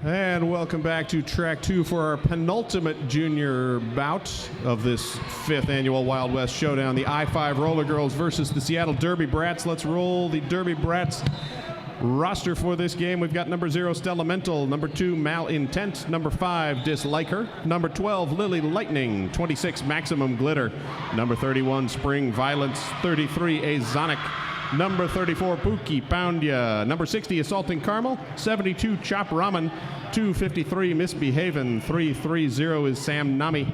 And welcome back to track 2 for our penultimate junior bout of this 5th annual Wild West Showdown. The I-5 Rollergirls versus the Seattle Derby Brats. Let's roll the Derby Brats roster for this game. We've got number 0, Stella Mental. Number 2, Malintent. Number 5, Dislike Her. Number 12, Lily Lightning. 26, Maximum Glitter. Number 31, Spring Violence. 33, Azonic. Number 34, Pookie Poundya. Number 60, Assaulting Caramel. 72, Chop Ramen. 253, Misbehavin'. 330 is Sam Nami.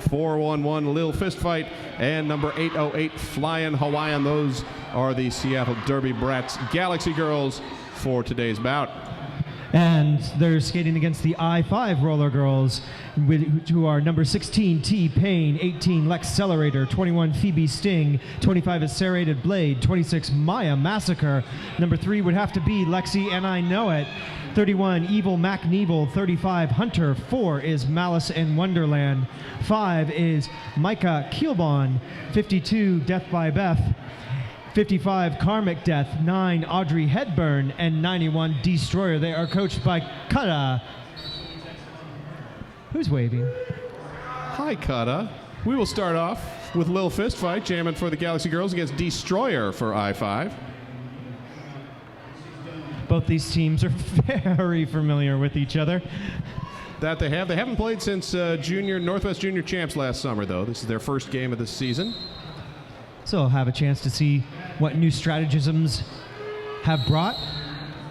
411, Lil Fist Fight. And number 808, Flyin' Hawaiian. Those are the Seattle Derby Brats Galaxy Girls for today's bout. And they're skating against the I-5 Roller Girls, who are number 16, T-Pain, 18, Lexcelerator, 21, Phoebe Sting, 25 is Serrated Blade, 26, Maya Massacre, number 3 would have to be Lexi and I Know It, 31, Evil Mac Knievel, 35, Hunter, 4 is Malice in Wonderland, 5 is Micah Kielbon, 52, Death by Beth, 55, Karmic Death, 9, Audrey Hedburn, and 91, Destroyer. They are coached by Kata. Who's waving? Hi, Kata. We will start off with Lil Fist Fight, jamming for the Galaxy Girls against Destroyer for I-5. Both these teams are very familiar with each other. That they have. They haven't played since Northwest Junior Champs last summer, though. This is their first game of the season. So I'll have a chance to see what new stratagems have brought.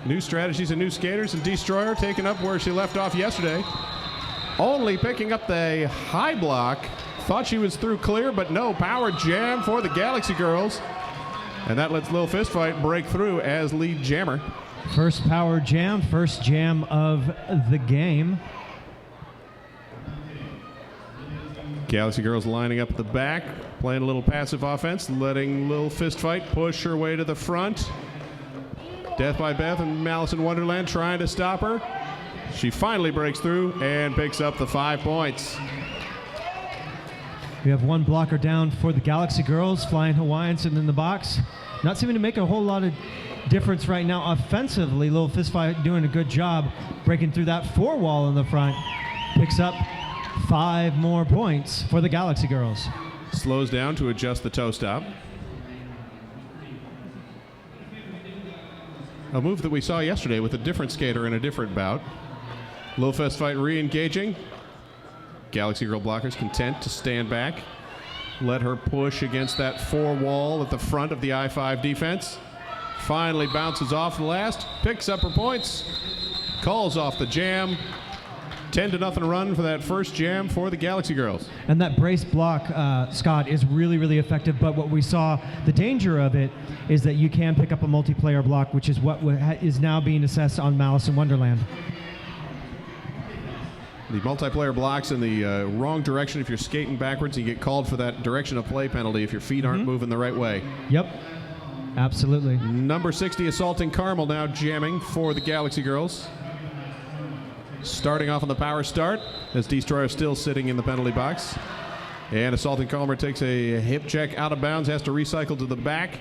New strategies and new skaters, and Destroyer taking up where she left off yesterday. Only picking up the high block. Thought she was through clear, but no. Power jam for the Galaxy Girls. And that lets Lil Fist Fight break through as lead jammer. First power jam, first jam of the game. Galaxy Girls lining up at the back, playing a little passive offense, letting Lil Fist Fight push her way to the front. Death by Beth and Malice in Wonderland trying to stop her. She finally breaks through and picks up the 5 points. We have one blocker down for the Galaxy Girls, Flying Hawaiians in the box. Not seeming to make a whole lot of difference right now offensively. Lil Fist Fight doing a good job breaking through that 4 wall in the front. Picks up 5 more points for the Galaxy Girls. Slows down to adjust the toe stop. A move that we saw yesterday with a different skater in a different bout. Lil Fist Fight re-engaging. Galaxy Girl blockers content to stand back. Let her push against that 4 wall at the front of the I-5 defense. Finally bounces off the last, picks up her points, calls off the jam. 10-0 run for that first jam for the Galaxy Girls. And that brace block, Scott, is really, really effective. But what we saw, the danger of it is that you can pick up a multiplayer block, which is what is now being assessed on Malice in Wonderland. The multiplayer blocks in the wrong direction. If you're skating backwards, you get called for that direction of play penalty if your feet aren't moving the right way. Yep, absolutely. Number 60, Assaulting Caramel, now jamming for the Galaxy Girls. Starting off on the power start, as Destroyer still sitting in the penalty box. And Assaulting Caramel takes a hip check out of bounds, has to recycle to the back.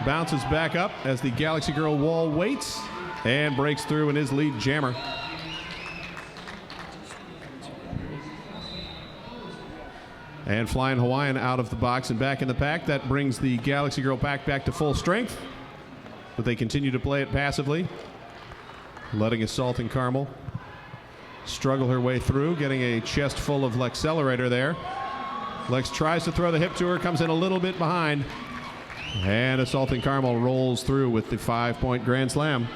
Bounces back up as the Galaxy Girl wall waits and breaks through and is lead jammer. And Flying Hawaiian out of the box and back in the pack. That brings the Galaxy Girl pack back to full strength, but they continue to play it passively. Letting Assaulting Caramel struggle her way through, getting a chest full of Lexcelerator there. Lex tries to throw the hip to her, comes in a little bit behind. And Assaulting Caramel rolls through with the 5-point grand slam.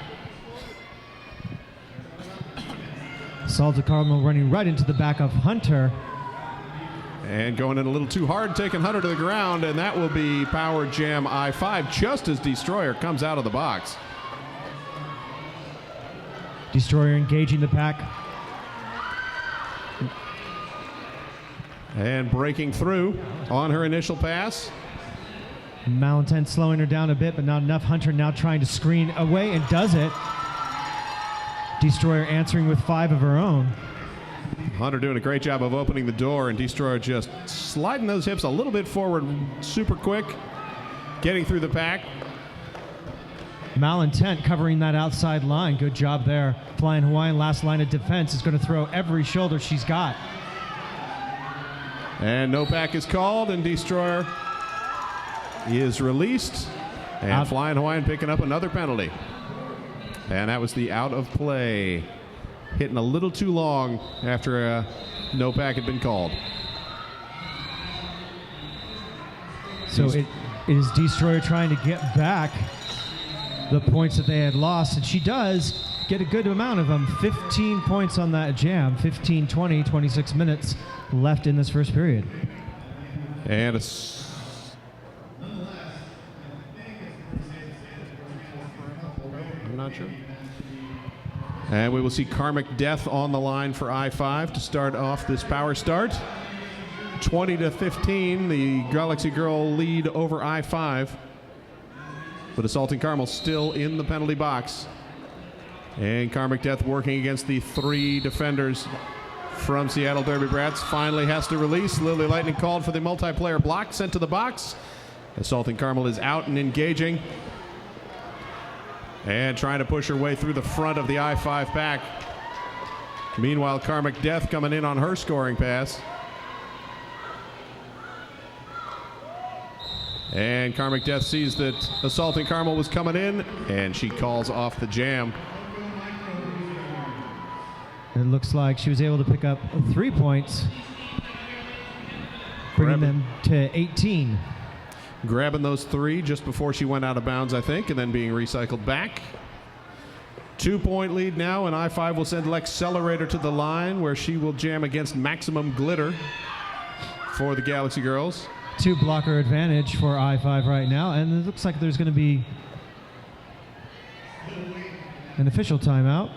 Assaulting Caramel running right into the back of Hunter. And going in a little too hard, taking Hunter to the ground, and that will be Power Jam I-5 just as Destroyer comes out of the box. Destroyer engaging the pack. And breaking through on her initial pass. Malintent slowing her down a bit, but not enough. Hunter now trying to screen away and does it. Destroyer answering with 5 of her own. Hunter doing a great job of opening the door, and Destroyer just sliding those hips a little bit forward super quick, getting through the pack. Malintent covering that outside line. Good job there. Flying Hawaiian, last line of defense, is going to throw every shoulder she's got. And no pack is called, and Destroyer is released. And Flying Hawaiian picking up another penalty. And that was the out of play. Hitting a little too long after no pack had been called. So it is Destroyer trying to get back the points that they had lost, and she does get a good amount of them. 15 points on that jam. 15, 20, 26 minutes left in this first period. And I'm not sure. And we will see Karmic Death on the line for I-5 to start off this power start. 20-15, the Galaxy Girl lead over I-5. But Assaulting Carmel still in the penalty box. And Karmic Death working against the 3 defenders from Seattle Derby Brats. Finally has to release. Lily Lightning called for the multiplayer block, sent to the box. Assaulting Carmel is out and engaging. And trying to push her way through the front of the I-5 pack. Meanwhile, Karmic Death coming in on her scoring pass. And Karmic Death sees that Assaulting Carmel was coming in, and she calls off the jam. It looks like she was able to pick up 3 points, bringing them to 18. Grabbing those 3 just before she went out of bounds, I think, and then being recycled back. 2-point lead now, and I-5 will send Lexcelerator to the line, where she will jam against Maximum Glitter for the Galaxy Girls. 2 blocker advantage for I-5 right now, and it looks like there's going to be an official timeout.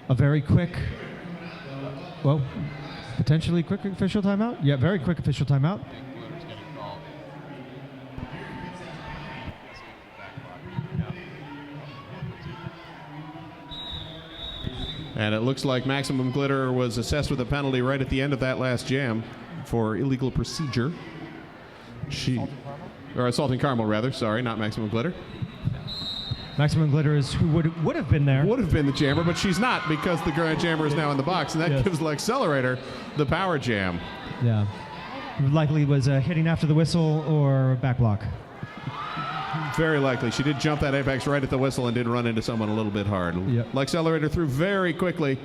A very quick, well, potentially quick official timeout? Yeah, very quick official timeout. And it looks like Maximum Glitter was assessed with a penalty right at the end of that last jam for illegal procedure. Or Assaulting Carmel, rather. Sorry, not Maximum Glitter. Maximum Glitter is who would have been there. Would have been the jammer, but she's not because the Grand Jammer is now in the box, and that gives Lexcelerator the power jam. Yeah. Likely was hitting after the whistle or back block. Very likely. She did jump that apex right at the whistle and did run into someone a little bit hard. Yep. Lexcelerator through very quickly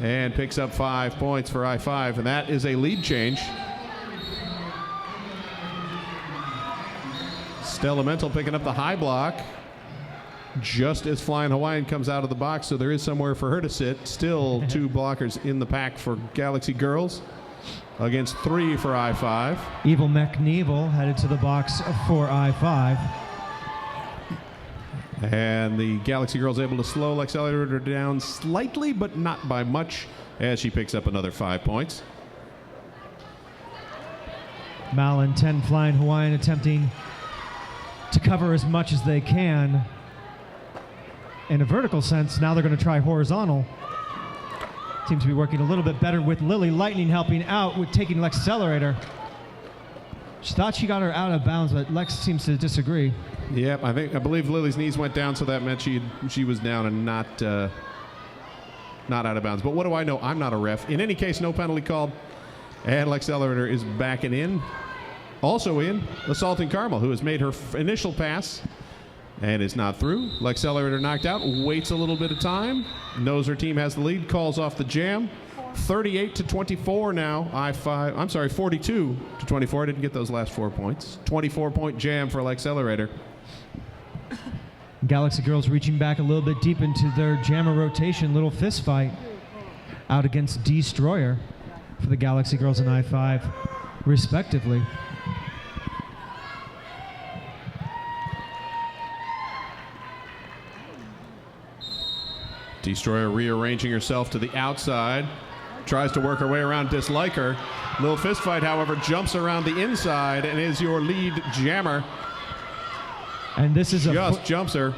and picks up 5 points for I-5, and that is a lead change. Stella Mental picking up the high block just as Flying Hawaiian comes out of the box, so there is somewhere for her to sit. Still 2 blockers in the pack for Galaxy Girls against 3 for I-5. Evil McNevel headed to the box for I-5. And the Galaxy Girls able to slow Lexcelerator down slightly, but not by much, as she picks up another 5 points. Malintent Flying Hawaiian attempting to cover as much as they can. In a vertical sense, now they're going to try horizontal. Seems to be working a little bit better with Lily Lightning helping out with taking Lexcelerator. She thought she got her out of bounds, but Lex seems to disagree. Yep, I believe Lily's knees went down, so that meant she was down and not out of bounds. But what do I know? I'm not a ref. In any case, no penalty called, and Lexcelerator is backing in. Also in, Assaulting Carmel, who has made her initial pass and is not through. Lexcelerator knocked out, waits a little bit of time, knows her team has the lead, calls off the jam. 38-24 now, I-5, I'm sorry, 42-24. I didn't get those last 4 points. 24-point jam for Lexcelerator. Galaxy Girls reaching back a little bit deep into their jammer rotation, little fist fight out against Destroyer for the Galaxy Girls and I-5, respectively. Destroyer rearranging herself to the outside. Tries to work her way around Disliker. Little fist fight, however, jumps around the inside and is your lead jammer. And this is just jumps her.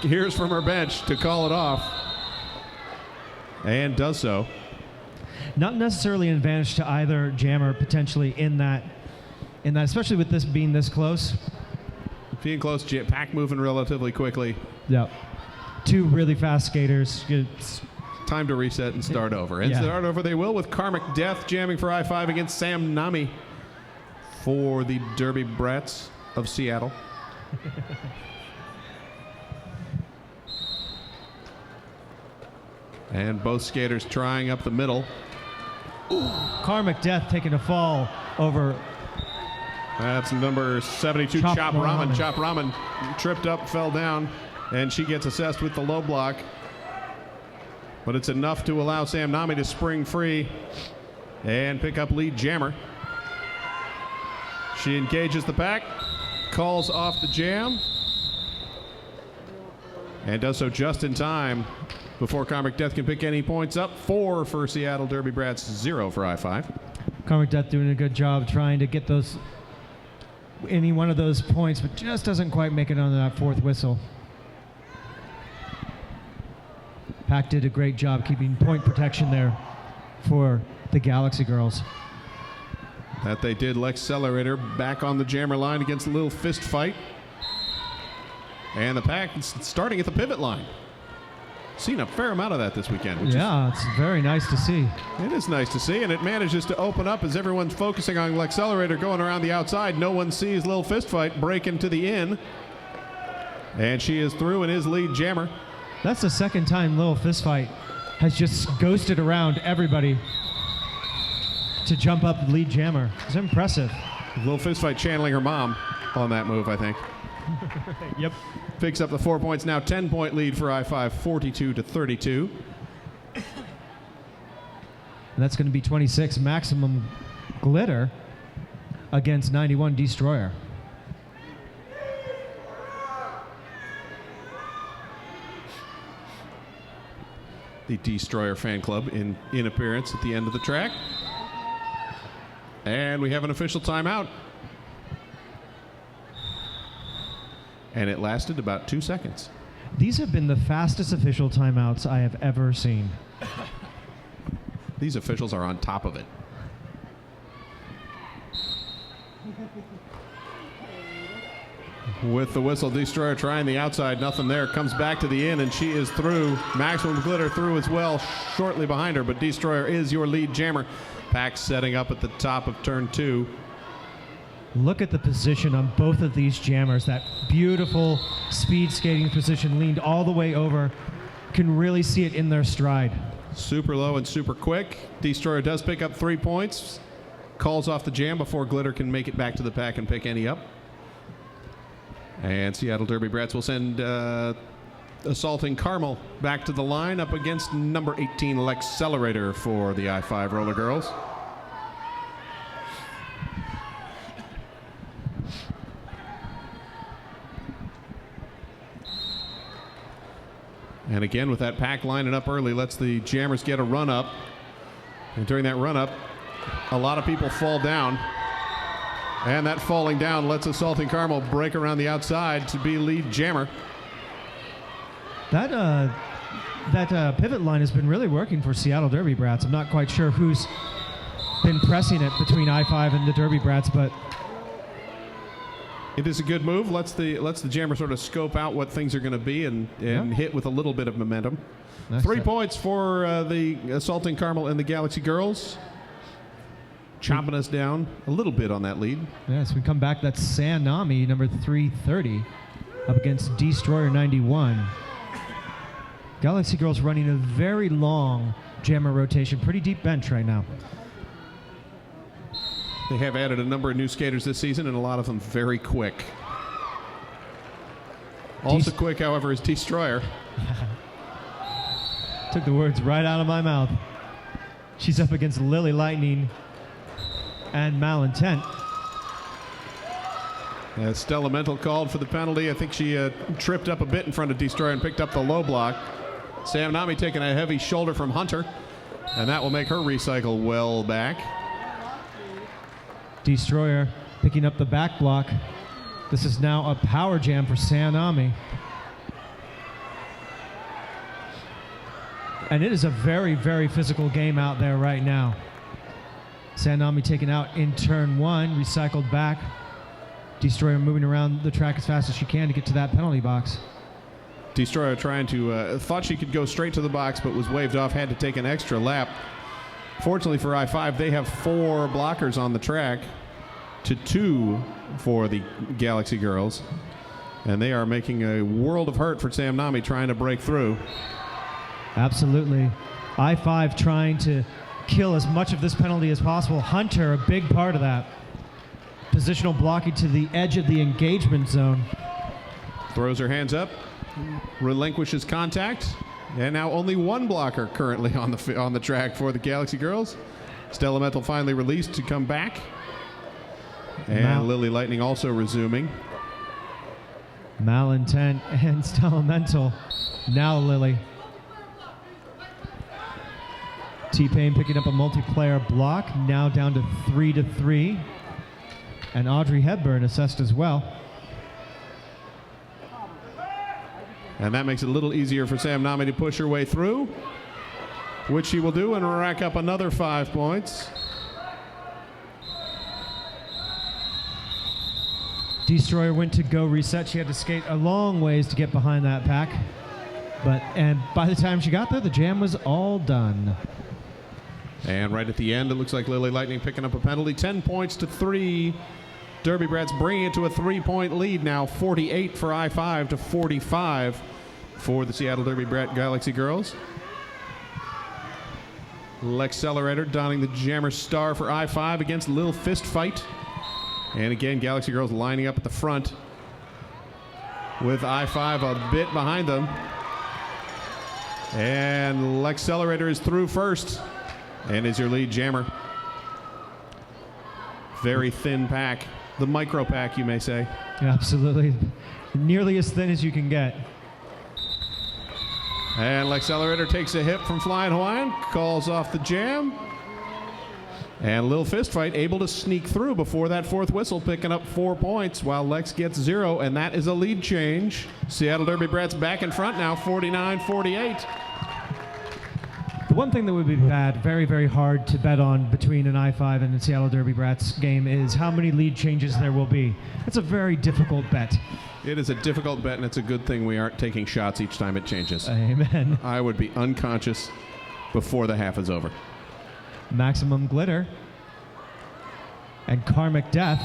Hears from her bench to call it off. And does so. Not necessarily an advantage to either jammer potentially in that, especially with this being this close. Being close, Pack moving relatively quickly. Yep. Two really fast skaters. It's Time to reset and start over. And start over they will with Karmic Death jamming for I-5 against Sam Nami for the Derby Brats of Seattle. And both skaters trying up the middle. Karmic Death taking a fall over. That's number 72, Chop Chop Ramen. Ramen. Chop Ramen tripped up, fell down, and she gets assessed with the low block. But it's enough to allow Sam Nami to spring free and pick up lead jammer. She engages the pack, calls off the jam, and does so just in time before Karmic Death can pick any points up. 4 for Seattle Derby Brats, 0 for I-5. Karmic Death doing a good job trying to get any one of those points, but just doesn't quite make it on that fourth whistle. Pack did a great job keeping point protection there for the Galaxy Girls. That they did. Lex Accelerator back on the jammer line against a little fist fight. And the Pack starting at the pivot line. Seen a fair amount of that this weekend. It's very nice to see. It is nice to see, and it manages to open up as everyone's focusing on Lex Accelerator going around the outside. No one sees Lil Fist Fight break into the in. And she is through and is lead jammer. That's the second time Lil Fist Fight has just ghosted around everybody to jump up lead jammer. It's impressive. Lil Fist Fight channeling her mom on that move, I think. Yep. Picks up the 4 points, now 10-point lead for I-5, 42-32. And that's going to be 26 Maximum Glitter against 91 Destroyer. The Destroyer fan club in appearance at the end of the track. And we have an official timeout. And it lasted about 2 seconds. These have been the fastest official timeouts I have ever seen. These officials are on top of it. With the whistle, Destroyer trying the outside, nothing there. Comes back to the in, and she is through. Maximum Glitter through as well, shortly behind her, but Destroyer is your lead jammer. Pack setting up at the top of turn 2. Look at the position on both of these jammers. That beautiful speed skating position leaned all the way over. Can really see it in their stride. Super low and super quick. Destroyer does pick up 3 points. Calls off the jam before Glitter can make it back to the pack and pick any up. And Seattle Derby Brats will send Assaulting Carmel back to the line up against number 18 Lex Accelerator for the I-5 Rollergirls. And again, with that pack lining up early, lets the jammers get a run up. And during that run up, a lot of people fall down. And that falling down lets Assaulting Carmel break around the outside to be lead jammer. That pivot line has been really working for Seattle Derby Brats. I'm not quite sure who's been pressing it between I-5 and the Derby Brats, but it is a good move. Lets the jammer sort of scope out what things are going to be and hit with a little bit of momentum. Nice. 3 points for the Assaulting Carmel and the Galaxy Girls. Chopping us down a little bit on that lead. Yes, we come back. That's Sanami, number 330, up against Destroyer 91. Galaxy Girls running a very long jammer rotation. Pretty deep bench right now. They have added a number of new skaters this season, and a lot of them very quick. Also quick, however, is Destroyer. Took the words right out of my mouth. She's up against Lily Lightning and Malintent. Stella Mental called for the penalty. I think she tripped up a bit in front of Destroyer and picked up the low block. Sam Nami taking a heavy shoulder from Hunter, and that will make her recycle well back. Destroyer picking up the back block. This is now a power jam for Sanami. And it is a very, very physical game out there right now. Sanami taken out in turn 1, recycled back. Destroyer moving around the track as fast as she can to get to that penalty box. Destroyer trying to, thought she could go straight to the box, but was waved off, had to take an extra lap. Fortunately for I-5, they have 4 blockers on the track to 2 for the Galaxy Girls. And they are making a world of hurt for Sam Nami trying to break through. Absolutely. I-5 trying to kill as much of this penalty as possible. Hunter, a big part of that. Positional blocking to the edge of the engagement zone. Throws her hands up, relinquishes contact, and now only 1 blocker currently on the track for the Galaxy Girls. Stella Mental finally released to come back. And Lily Lightning also resuming. Malintent and Stella Mental. Now Lily. T-Pain picking up a multiplayer block, now down to 3-3. And Audrey Hepburn assessed as well. And that makes it a little easier for Sam Nami to push her way through, which she will do and rack up another 5 points. Destroyer went to go reset. She had to skate a long ways to get behind that pack. And by the time she got there, the jam was all done. And right at the end, it looks like Lily Lightning picking up a penalty. 10 points to 3. Derby Brats bringing it to a 3-point lead now. 48 for I-5 to 45 for the Seattle Derby Brat Galaxy Girls. L'Accelerator donning the Jammer Star for I-5 against Lil Fist Fight. And again, Galaxy Girls lining up at the front with I-5 a bit behind them. And L'Accelerator is through first and is your lead jammer. Very thin pack. The micro pack, you may say. Absolutely. Nearly as thin as you can get. And L'Accelerator takes a hit from Flying Hawaiian, calls off the jam. And Lil Fist Fight able to sneak through before that 4th whistle, picking up 4 points while Lex gets 0, and that is a lead change. Seattle Derby Brats back in front now, 49-48. The one thing that would be bad, very, very hard to bet on between an I-5 and the Seattle Derby Brats game is how many lead changes there will be. It's a very difficult bet. It is a difficult bet, and it's a good thing we aren't taking shots each time it changes. Amen. I would be unconscious before the half is over. Maximum Glitter and Karmic Death.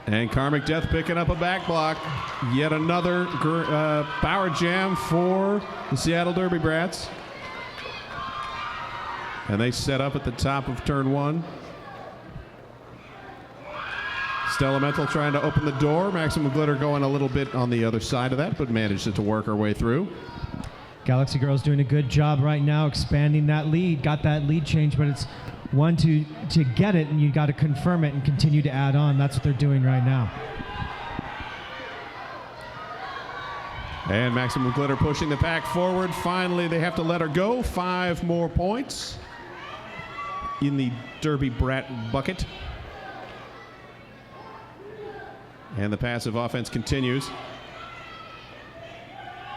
And Karmic Death picking up a back block. Yet another power jam for the Seattle Derby Brats. And they set up at the top of turn 1. Stella Mental trying to open the door. Maximum Glitter going a little bit on the other side of that, but managed to work her way through. Galaxy Girls doing a good job right now expanding that lead. Got that lead change, but it's one to get it, and you got to confirm it and continue to add on. That's what they're doing right now. And Maximum Glitter pushing the pack forward. Finally, they have to let her go. 5 more points in the Derby Brat bucket. And the passive offense continues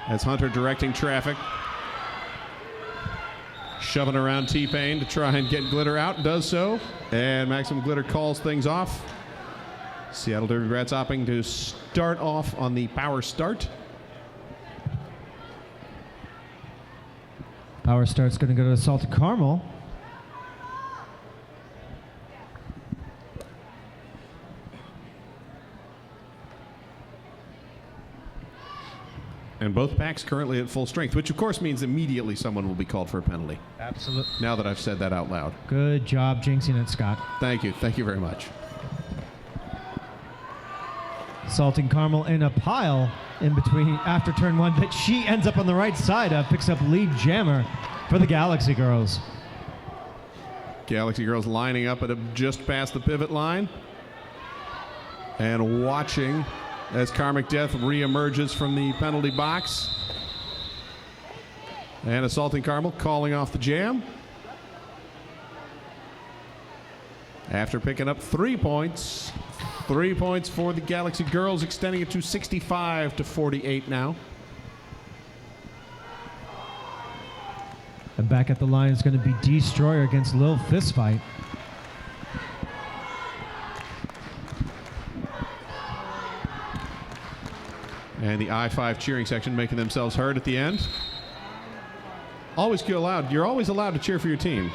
as Hunter directing traffic. Shoving around T-Pain to try and get Glitter out. Does so. And Maximum Glitter calls things off. Seattle Derby Brats opting to start off on the power start. Power start's going to go to Salted Caramel. And both packs currently at full strength, which of course means immediately someone will be called for a penalty. Absolutely. Now that I've said that out loud. Good job jinxing it, Scott. Thank you. Thank you very much. Salting Caramel in a pile in between after turn 1, but she ends up on the right side of, picks up lead jammer for the Galaxy Girls. Galaxy Girls lining up at just past the pivot line and watching as Karmic Death reemerges from the penalty box. And Assaulting Caramel calling off the jam after picking up 3 points. 3 points for the Galaxy Girls, extending it to 65-48 now. And back at the line is going to be Destroyer against Lil Fistfight. And the I-5 cheering section making themselves heard at the end. You're always allowed to cheer for your team.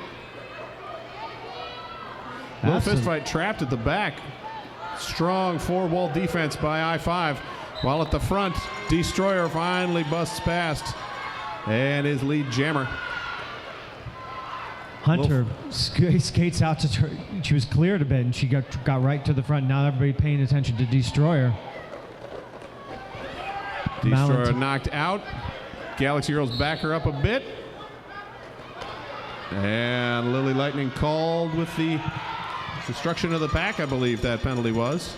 Little fist fight trapped at the back. Strong four-wall defense by I-5. While at the front, Destroyer finally busts past. And his lead jammer. Hunter skates out to she was cleared a bit, and she got right to the front. Now everybody paying attention to Destroyer. Destroyer knocked out. Galaxy Girls back her up a bit. And Lily Lightning called with the destruction of the pack, I believe that penalty was.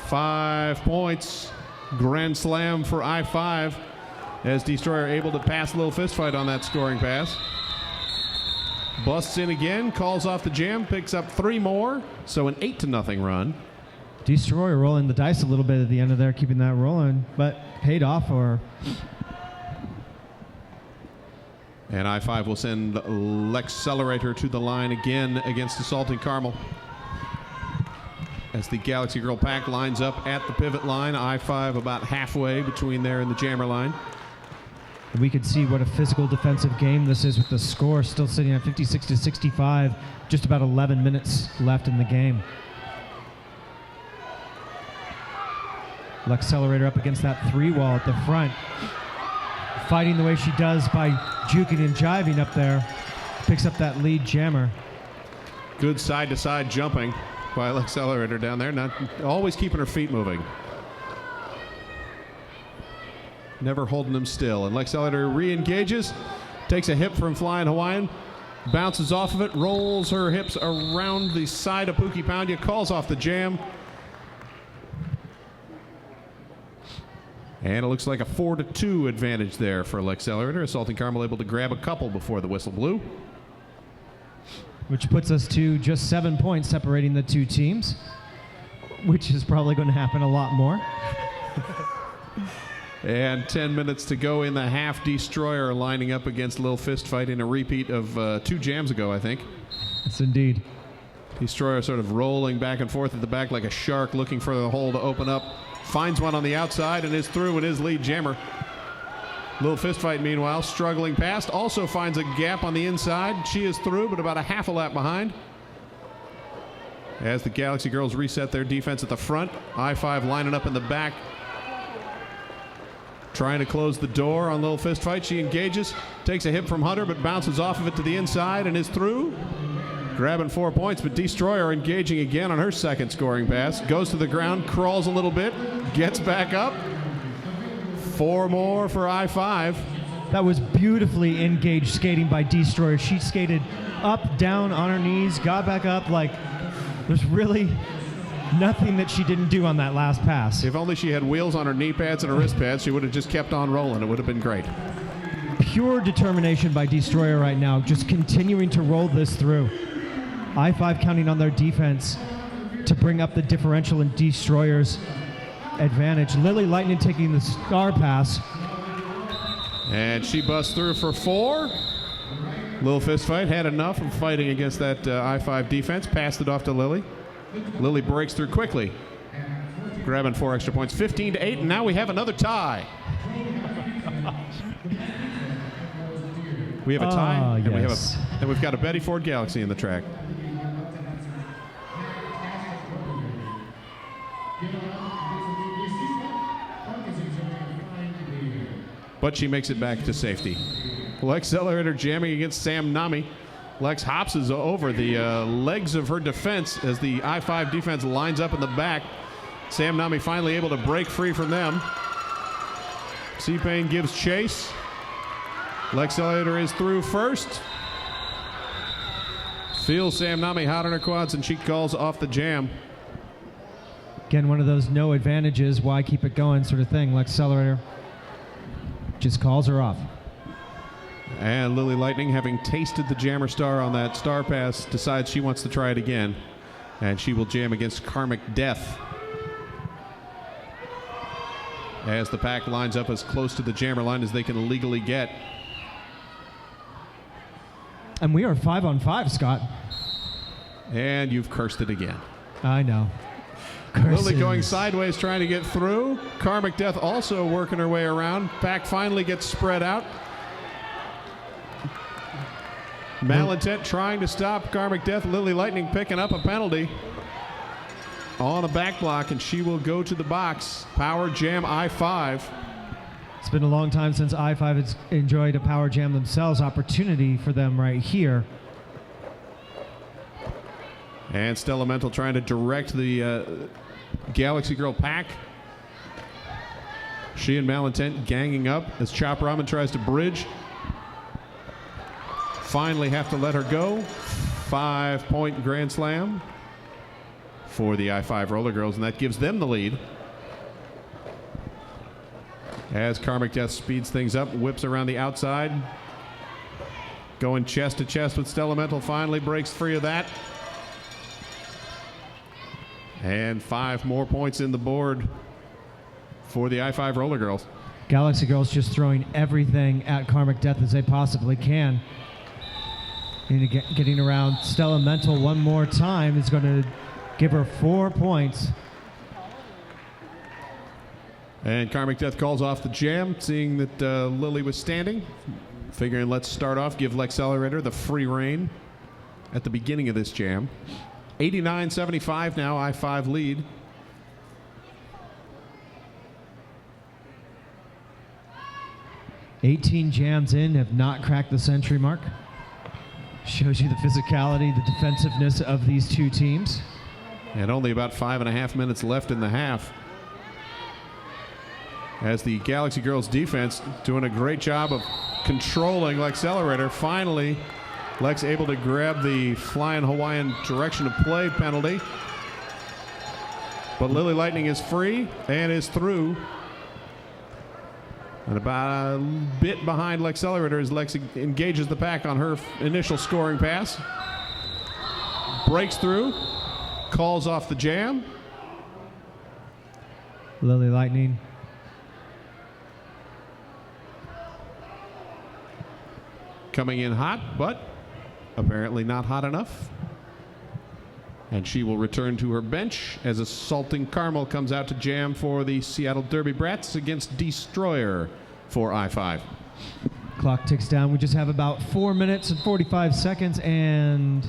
5 points. Grand slam for I-5 as Destroyer able to pass Little Fist Fight on that scoring pass. Busts in again, calls off the jam, picks up 3 more, so an 8-0 run. Destroyer rolling the dice a little bit at the end of there, keeping that rolling, but paid off for. And I-5 will send L'Accelerator to the line again against Assaulting Carmel. As the Galaxy Girl pack lines up at the pivot line, I-5 about halfway between there and the jammer line. We could see what a physical defensive game this is with the score still sitting at 56-65, just about 11 minutes left in the game. L'Accelerator up against that 3-wall at the front. Fighting the way she does by juking and jiving up there. Picks up that lead jammer. Good side-to-side jumping by L'Accelerator down there. Not always keeping her feet moving. Never holding them still. And L'Accelerator re-engages. Takes a hip from Flying Hawaiian. Bounces off of it. Rolls her hips around the side of Pookie Poundia. Calls off the jam. And it looks like a 4-2 advantage there for L'Accelerator. Assaulting Carmel able to grab a couple before the whistle blew. Which puts us to just 7 points separating the two teams, which is probably going to happen a lot more. And 10 minutes to go in the half. Destroyer lining up against Lil Fist Fight in a repeat of 2 jams ago, I think. Yes, indeed. Destroyer sort of rolling back and forth at the back like a shark looking for the hole to open up. Finds one on the outside and is through in his lead jammer. Little Fist Fight, meanwhile, struggling past. Also finds a gap on the inside. She is through, but about a half a lap behind. As the Galaxy Girls reset their defense at the front. I-5 lining up in the back. Trying to close the door on Little Fist Fight. She engages, takes a hit from Hunter, but bounces off of it to the inside and is through. Grabbing 4 points, but Destroyer engaging again on her second scoring pass. Goes to the ground, crawls a little bit, gets back up. 4 more for I-5. That was beautifully engaged skating by Destroyer. She skated up, down, on her knees, got back up. Like, there's really nothing that she didn't do on that last pass. If only she had wheels on her knee pads and her wrist pads, she would have just kept on rolling. It would have been great. Pure determination by Destroyer right now, just continuing to roll this through. I-5 counting on their defense to bring up the differential in Destroyer's advantage. Lily Lightning taking the star pass. And she busts through for 4. Little Fist Fight had enough of fighting against that I-5 defense. Passed it off to Lily. Lily breaks through quickly, grabbing 4 extra points. 15-8, and now we have another tie. We have a tie, yes. and we've got a Betty Ford Galaxy in the track. But she makes it back to safety. L'Accelerator jamming against Sam Nami. Lex hopses over the legs of her defense as the I-5 defense lines up in the back. Sam Nami finally able to break free from them. C-Pain gives chase. L'Accelerator is through first. Feels Sam Nami hot on her quads, and she calls off the jam. Again, one of those no advantages, why keep it going sort of thing. L'Accelerator just calls her off. And Lily Lightning, having tasted the jammer star on that star pass, decides she wants to try it again. And she will jam against Karmic Death. As the pack lines up as close to the jammer line as they can legally get. And we are 5-on-5, Scott. And you've cursed it again. I know. Lily going sideways trying to get through. Karmic Death also working her way around. Pack finally gets spread out. Malintent trying to stop Karmic Death. Lily Lightning picking up a penalty on a back block, and she will go to the box. Power Jam I-5. It's been a long time since I-5 has enjoyed a Power Jam themselves. Opportunity for them right here. And Stellamental trying to direct the Galaxy Girl pack. She and Malintent ganging up as Chop Ramen tries to bridge. Finally have to let her go. 5-point grand slam for the I-5 Rollergirls, and that gives them the lead. As Karmic Death speeds things up, whips around the outside. Going chest to chest with Stellamental, finally breaks free of that. And 5 more points in the board for the I-5 Rollergirls. Galaxy Girls just throwing everything at Karmic Death as they possibly can. And getting around Stellamental one more time is going to give her 4 points. And Karmic Death calls off the jam, seeing that Lily was standing. Figuring let's start off, give Lexcelerator the free reign at the beginning of this jam. 89-75 now, I-5 lead. "18 jams in, have not cracked the century mark." Shows you the physicality, the defensiveness of these two teams. And only about 5.5 minutes left in the half. As the Galaxy Girls defense doing a great job of controlling Lexcelerator. Finally, Lex able to grab the flying Hawaiian direction of play penalty. But Lily Lightning is free and is through. And about a bit behind Lexcelerator as Lex engages the pack on her initial scoring pass. Breaks through, calls off the jam. Lily Lightning. Coming in hot, but apparently not hot enough. And she will return to her bench as Assaulting Carmel comes out to jam for the Seattle Derby Brats against Destroyer for I-5. Clock ticks down. We just have about 4 minutes and 45 seconds and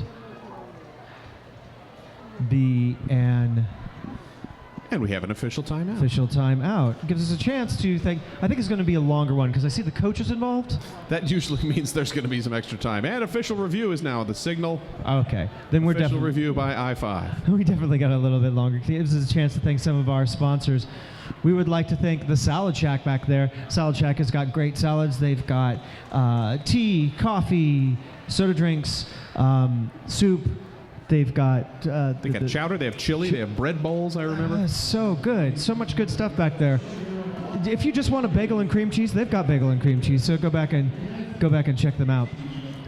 And we have an official timeout. Official timeout. Gives us a chance to think. I think it's going to be a longer one because I see the coaches involved. That usually means there's going to be some extra time. And official review is now the signal. Okay. Then we're Official definitely review by I-5. We definitely got a little bit longer. It gives us a chance to thank some of our sponsors. We would like to thank the Salad Shack back there. Salad Shack has got great salads. They've got tea, coffee, soda drinks, soup. They've got They got chowder, they have chili, they have bread bowls, I remember. So good. So much good stuff back there. If you just want a bagel and cream cheese, they've got bagel and cream cheese. So go back and check them out.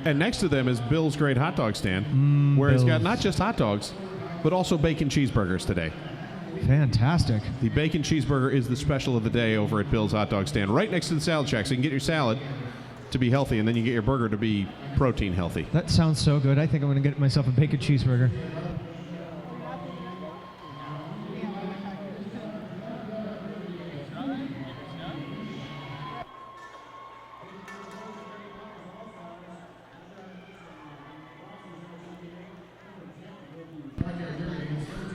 And next to them is Bill's Great Hot Dog Stand, where he's got not just hot dogs, but also bacon cheeseburgers today. Fantastic. The bacon cheeseburger is the special of the day over at Bill's Hot Dog Stand, right next to the Salad Shack. So you can get your salad to be healthy, and then you get your burger to be protein healthy. That sounds so good. I think I'm going to get myself a bacon cheeseburger.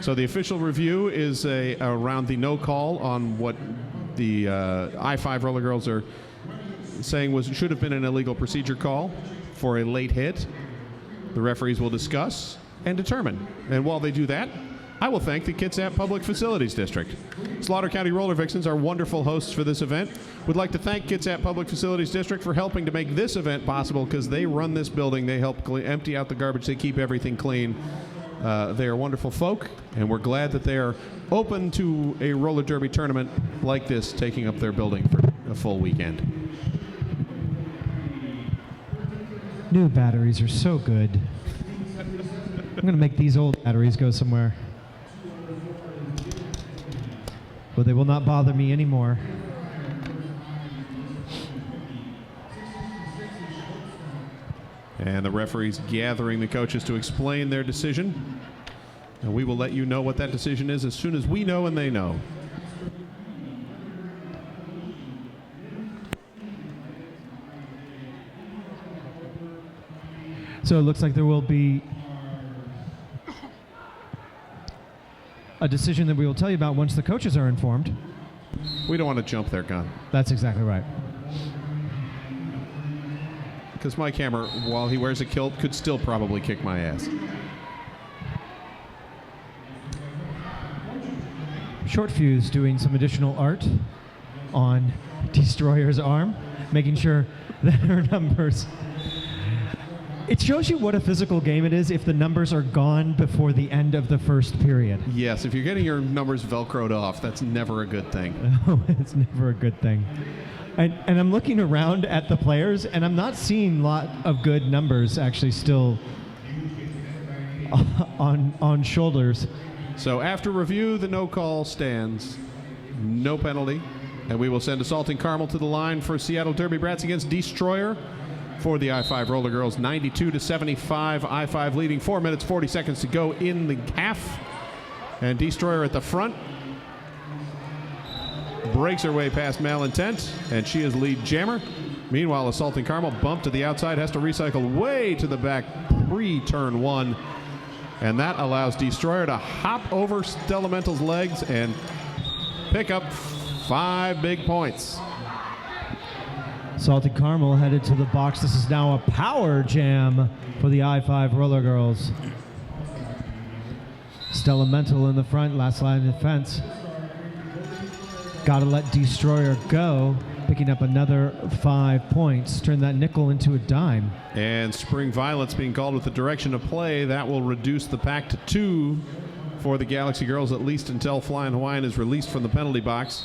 So the official review is around the no call on what the I-5 Rollergirls are saying should have been an illegal procedure call for a late hit. The referees will discuss and determine. And while they do that, I will thank the Kitsap Public Facilities District. Slaughter County Roller Vixens are wonderful hosts for this event. Would like to thank Kitsap Public Facilities District for helping to make this event possible because they run this building. They help empty out the garbage. They keep everything clean. They are wonderful folk, and we're glad that they are open to a roller derby tournament like this, taking up their building for a full weekend. New batteries are so good. I'm going to make these old batteries go somewhere. Well, they will not bother me anymore. And the referees gathering the coaches to explain their decision. And we will let you know what that decision is as soon as we know and they know. So it looks like there will be a decision that we will tell you about once the coaches are informed. We don't want to jump their gun. That's exactly right. Because Mike Hammer, while he wears a kilt, could still probably kick my ass. Short Fuse doing some additional art on Destroyer's arm, making sure that her numbers... It shows you what a physical game it is if the numbers are gone before the end of the first period. Yes, if you're getting your numbers Velcroed off, that's never a good thing. Oh, it's never a good thing. And I'm looking around at the players, and I'm not seeing a lot of good numbers actually still on shoulders. So after review, the no call stands. No penalty. And we will send Assaulting Carmel to the line for Seattle Derby Brats against Destroyer. For the I-5 Roller Girls, 92-75. I-5 leading 4 minutes, 40 seconds to go in the half. And Destroyer at the front. Breaks her way past Malintent, and she is lead jammer. Meanwhile, Assaulting Carmel bumped to the outside, has to recycle way to the back pre-turn one. And that allows Destroyer to hop over Stellamental's legs and pick up 5 big points. Salted Caramel headed to the box. This is now a power jam for the I-5 Roller Girls. Stellamental in the front, last line of defense. Gotta let Destroyer go, picking up another 5 points. Turn that nickel into a dime. And Spring Violence being called with the direction of play. That will reduce the pack to 2 for the Galaxy Girls, at least until Flying Hawaiian is released from the penalty box.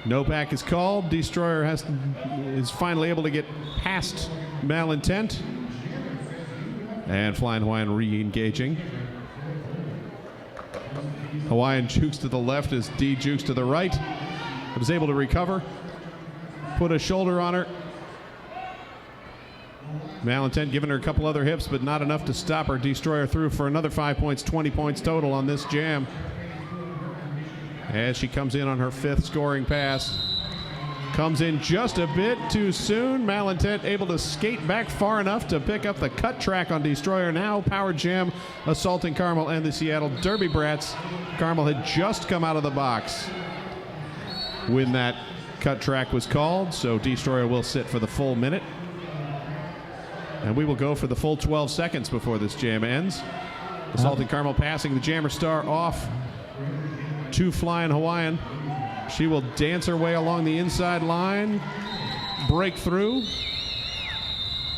No pack is called. Destroyer is finally able to get past Malintent. And Flying Hawaiian re-engaging. Hawaiian jukes to the left as D jukes to the right. Was able to recover. Put a shoulder on her. Malintent giving her a couple other hips, but not enough to stop her. Destroyer through for another 5 points, 20 points total on this jam. As she comes in on her 5th scoring pass. Comes in just a bit too soon. Malintent able to skate back far enough to pick up the cut track on Destroyer. Now power jam Assaulting Carmel and the Seattle Derby Brats. Carmel had just come out of the box when that cut track was called, so Destroyer will sit for the full minute. And we will go for the full 12 seconds before this jam ends. Assaulting Carmel passing the Jammer Star off to Flying Hawaiian. She will dance her way along the inside line, break through.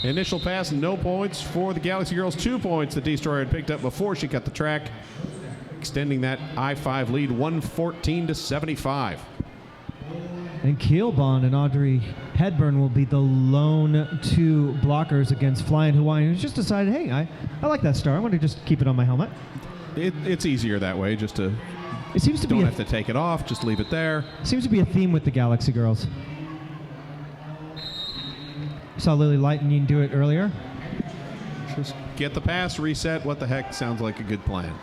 Initial pass, no points for the Galaxy Girls. 2 points the Destroyer had picked up before she cut the track, extending that I-5 lead 114-75. And Keelbon and Audrey Hedburn will be the lone 2 blockers against Flying Hawaiian, who's just decided, hey, I like that star. I want to just keep it on my helmet. It's easier that way, just to... It seems to don't have to take it off, just leave it there. Seems to be a theme with the Galaxy Girls. Saw Lily Lightning do it earlier. Just get the pass, reset. What the heck sounds like a good plan.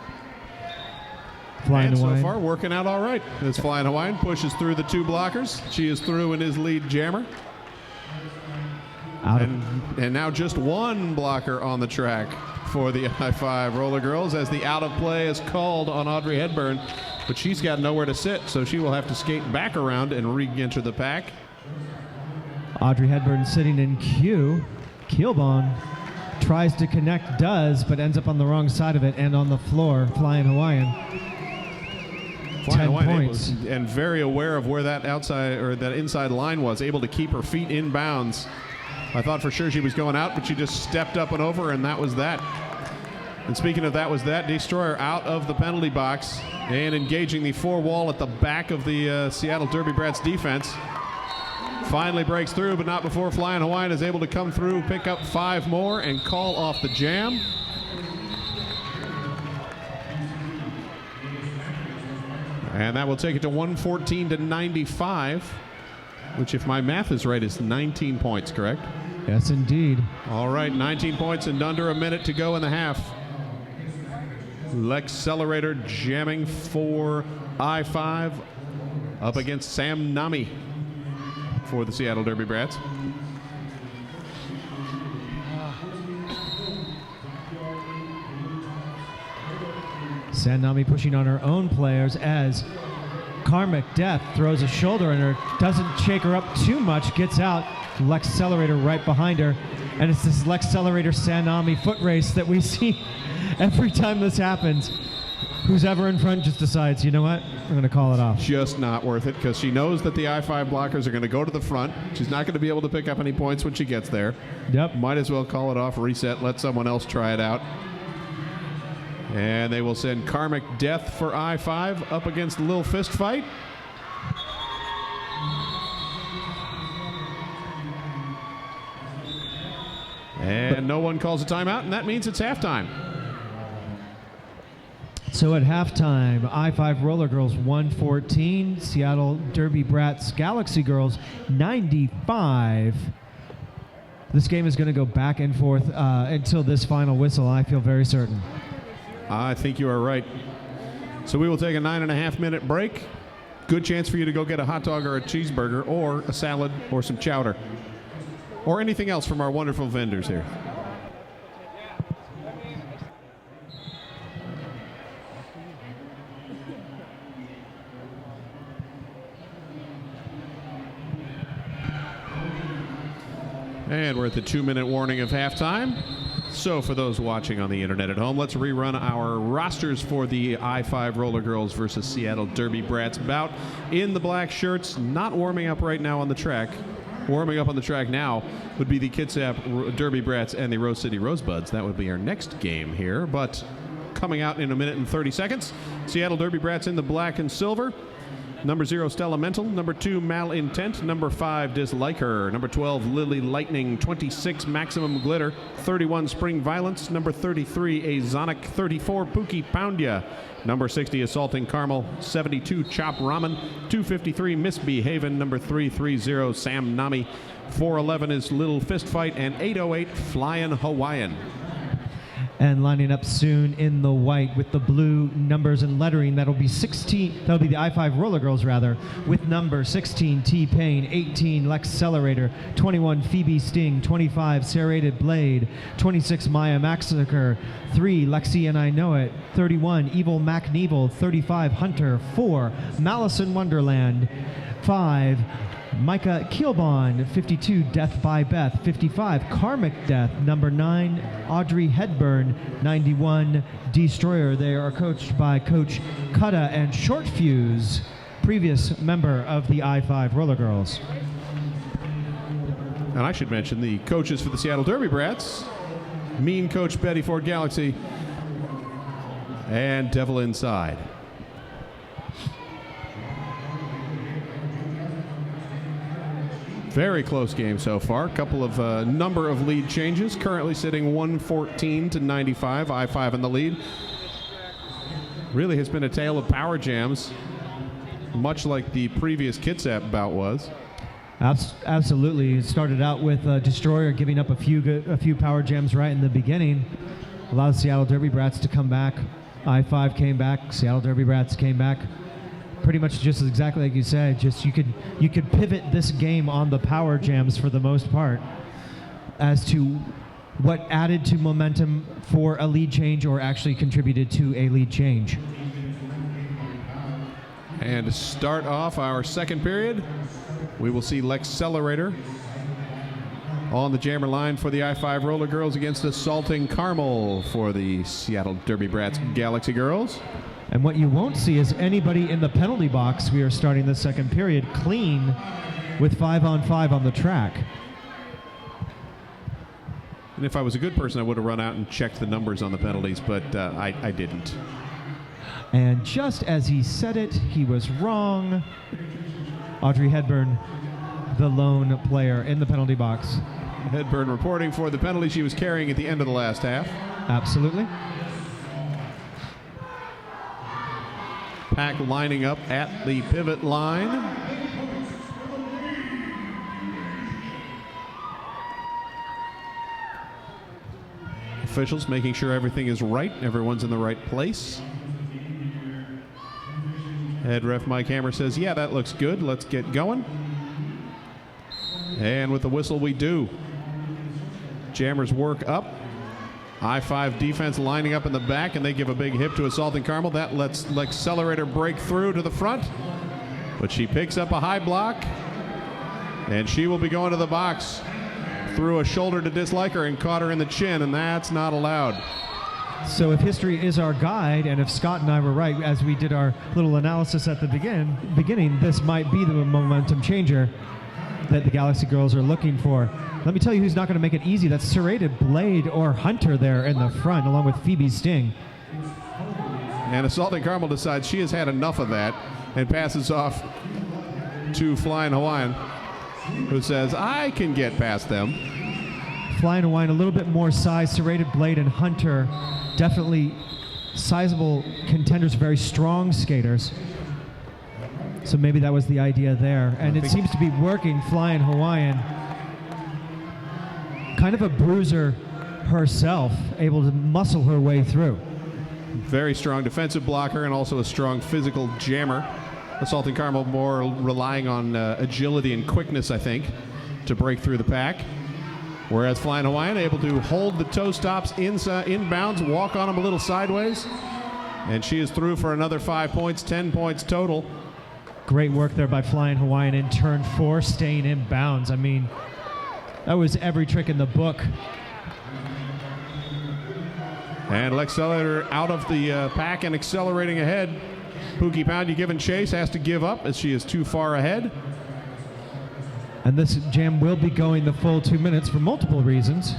Flying and Hawaiian. So far, working out all right. As Flying Hawaiian pushes through the 2 blockers. She is through and is lead jammer. And now just 1 blocker on the track for the I-5 Roller Girls as the out of play is called on Audrey Hedburn. But she's got nowhere to sit, so she will have to skate back around and re-enter the pack. Audrey Hedburn sitting in queue. Keelbon tries to connect, does, but ends up on the wrong side of it and on the floor. Flying Hawaiian. 10 points. And very aware of where that outside or that inside line was, able to keep her feet in bounds. I thought for sure she was going out, but she just stepped up and over, and that was that. And speaking of that was that, Destroyer out of the penalty box and engaging the 4 wall at the back of the Seattle Derby Brats defense. Finally breaks through, but not before Flying Hawaiian is able to come through, pick up 5 more, and call off the jam. And that will take it to 114-95, which, if my math is right, is 19 points, correct? Yes, indeed. All right, 19 points and under a minute to go in the half. Accelerator jamming for I-5 up against Sam Nami for the Seattle Derby Brats. Sam Nami pushing on her own players as Karmic Death throws a shoulder in her, doesn't shake her up too much, gets out. Accelerator right behind her. And it's this Accelerator Sam Nami foot race that we see every time this happens. Who's ever in front just decides, you know what, I'm going to call it off. Just not worth it because she knows that the I-5 blockers are going to go to the front. She's not going to be able to pick up any points when she gets there. Yep. Might as well call it off, reset, let someone else try it out. And they will send Karmic Death for I-5 up against Lil Fist Fight. And no one calls a timeout, and that means it's halftime. So at halftime, I-5 Roller Girls 114, Seattle Derby Brats Galaxy Girls 95. This game is going to go back and forth until this final whistle, I feel very certain. I think you are right. So we will take a 9.5-minute break. Good chance for you to go get a hot dog or a cheeseburger or a salad or some chowder or anything else from our wonderful vendors here. And we're at the 2-minute warning of halftime. So for those watching on the internet at home, let's rerun our rosters for the I-5 Roller Girls versus Seattle Derby Brats bout. In the black shirts, not warming up right now on the track. Warming up on the track now would be the Kitsap Derby Brats and the Rose City Rosebuds. That would be our next game here, but coming out in a minute and 30 seconds. Seattle Derby Brats in the black and silver. Number 0, Stella Mental. Number 2, Malintent. Number 5, Dislike Her. Number 12, Lily Lightning. 26, Maximum Glitter. 31, Spring Violence. Number 33, Azonic. 34, Pookie Poundya. Number 60, Assaulting Carmel. 72, Chop Ramen. 253, Misbehavin'. Number 330, Sam Nami. 411 is Little Fist Fight. And 808, Flyin' Hawaiian. And lining up soon in the white with the blue numbers and lettering, that'll be 16, that'll be the I-5 Roller Girls rather, with number 16 T-Pain, 18 Accelerator, 21 Phoebe Sting, 25 Serrated Blade, 26 Maya Massacre, 3 Lexi and I Know It, 31 Evil MacNevil, 35 Hunter, 4 Malice in Wonderland, 5 Micah Keelbon, 52 Death by Beth, 55 Karmic Death, number 9 Audrey Hedburn, 91 Destroyer. They are coached by Coach Kutta and Short Fuse, previous member of the I-5 Roller Girls. And I should mention the coaches for the Seattle Derby Brats, Mean Coach Betty Ford Galaxy and Devil Inside. Very close game so far. Couple of number of lead changes. Currently sitting 114 to 95. I-5 in the lead. Really has been a tale of power jams, much like the previous Kitsap bout was. Absolutely. It started out with Destroyer giving up a few power jams right in the beginning. Allowed Seattle Derby Brats to come back. I-5 came back. Seattle Derby Brats came back. Pretty much just exactly like you said. Just you could pivot this game on the power jams for the most part as to what added to momentum for a lead change or actually contributed to a lead change. And to start off our second period, we will see Accelerator on the jammer line for the I-5 Roller Girls against Assaulting Carmel for the Seattle Derby Brats Galaxy Girls. And what you won't see is anybody in the penalty box. We are starting the second period clean with 5-on-5 on the track. And if I was a good person, I would have run out and checked the numbers on the penalties, but I didn't. And just as he said it, he was wrong. Audrey Hedburn, the lone player in the penalty box. Hedburn reporting for the penalty she was carrying at the end of the last half. Absolutely. Pack lining up at the pivot line. officials, making sure everything is right, everyone's in the right place. Head ref Mike Hammer says, yeah, that looks good. Let's get going. And with the whistle, we do. Jammers work up. I-5 defense lining up in the back, and they give a big hip to Assaulting Carmel. That lets Accelerator break through to the front. But she picks up a high block, and she will be going to the box. Threw a shoulder to dislike her and caught her in the chin, and that's not allowed. So if history is our guide, and if Scott and I were right as we did our little analysis at the beginning, this might be the momentum changer that the Galaxy Girls are looking for. Let me tell you who's not going to make it easy. That's Serrated Blade or Hunter there in the front, along with Phoebe Sting. And Assaulting Carmel decides she has had enough of that and passes off to Flying Hawaiian, who says, I can get past them. Flying Hawaiian, a little bit more size. Serrated Blade and Hunter, definitely sizable contenders, very strong skaters. So maybe that was the idea there. And it seems to be working. Flying Hawaiian, kind of a bruiser herself, able to muscle her way through. Very strong defensive blocker and also a strong physical jammer. Assaulting Carmel more relying on agility and quickness, I think, to break through the pack. Whereas Flying Hawaiian able to hold the toe stops inbounds, walk on them a little sideways. And she is through for another 5 points, 10 points total. Great work there by Flying Hawaiian in turn 4, staying in bounds. I mean, that was every trick in the book. And Accelerator out of the pack and accelerating ahead. Pookie Poundy giving chase, has to give up as she is too far ahead. And this jam will be going the full 2 minutes for multiple reasons.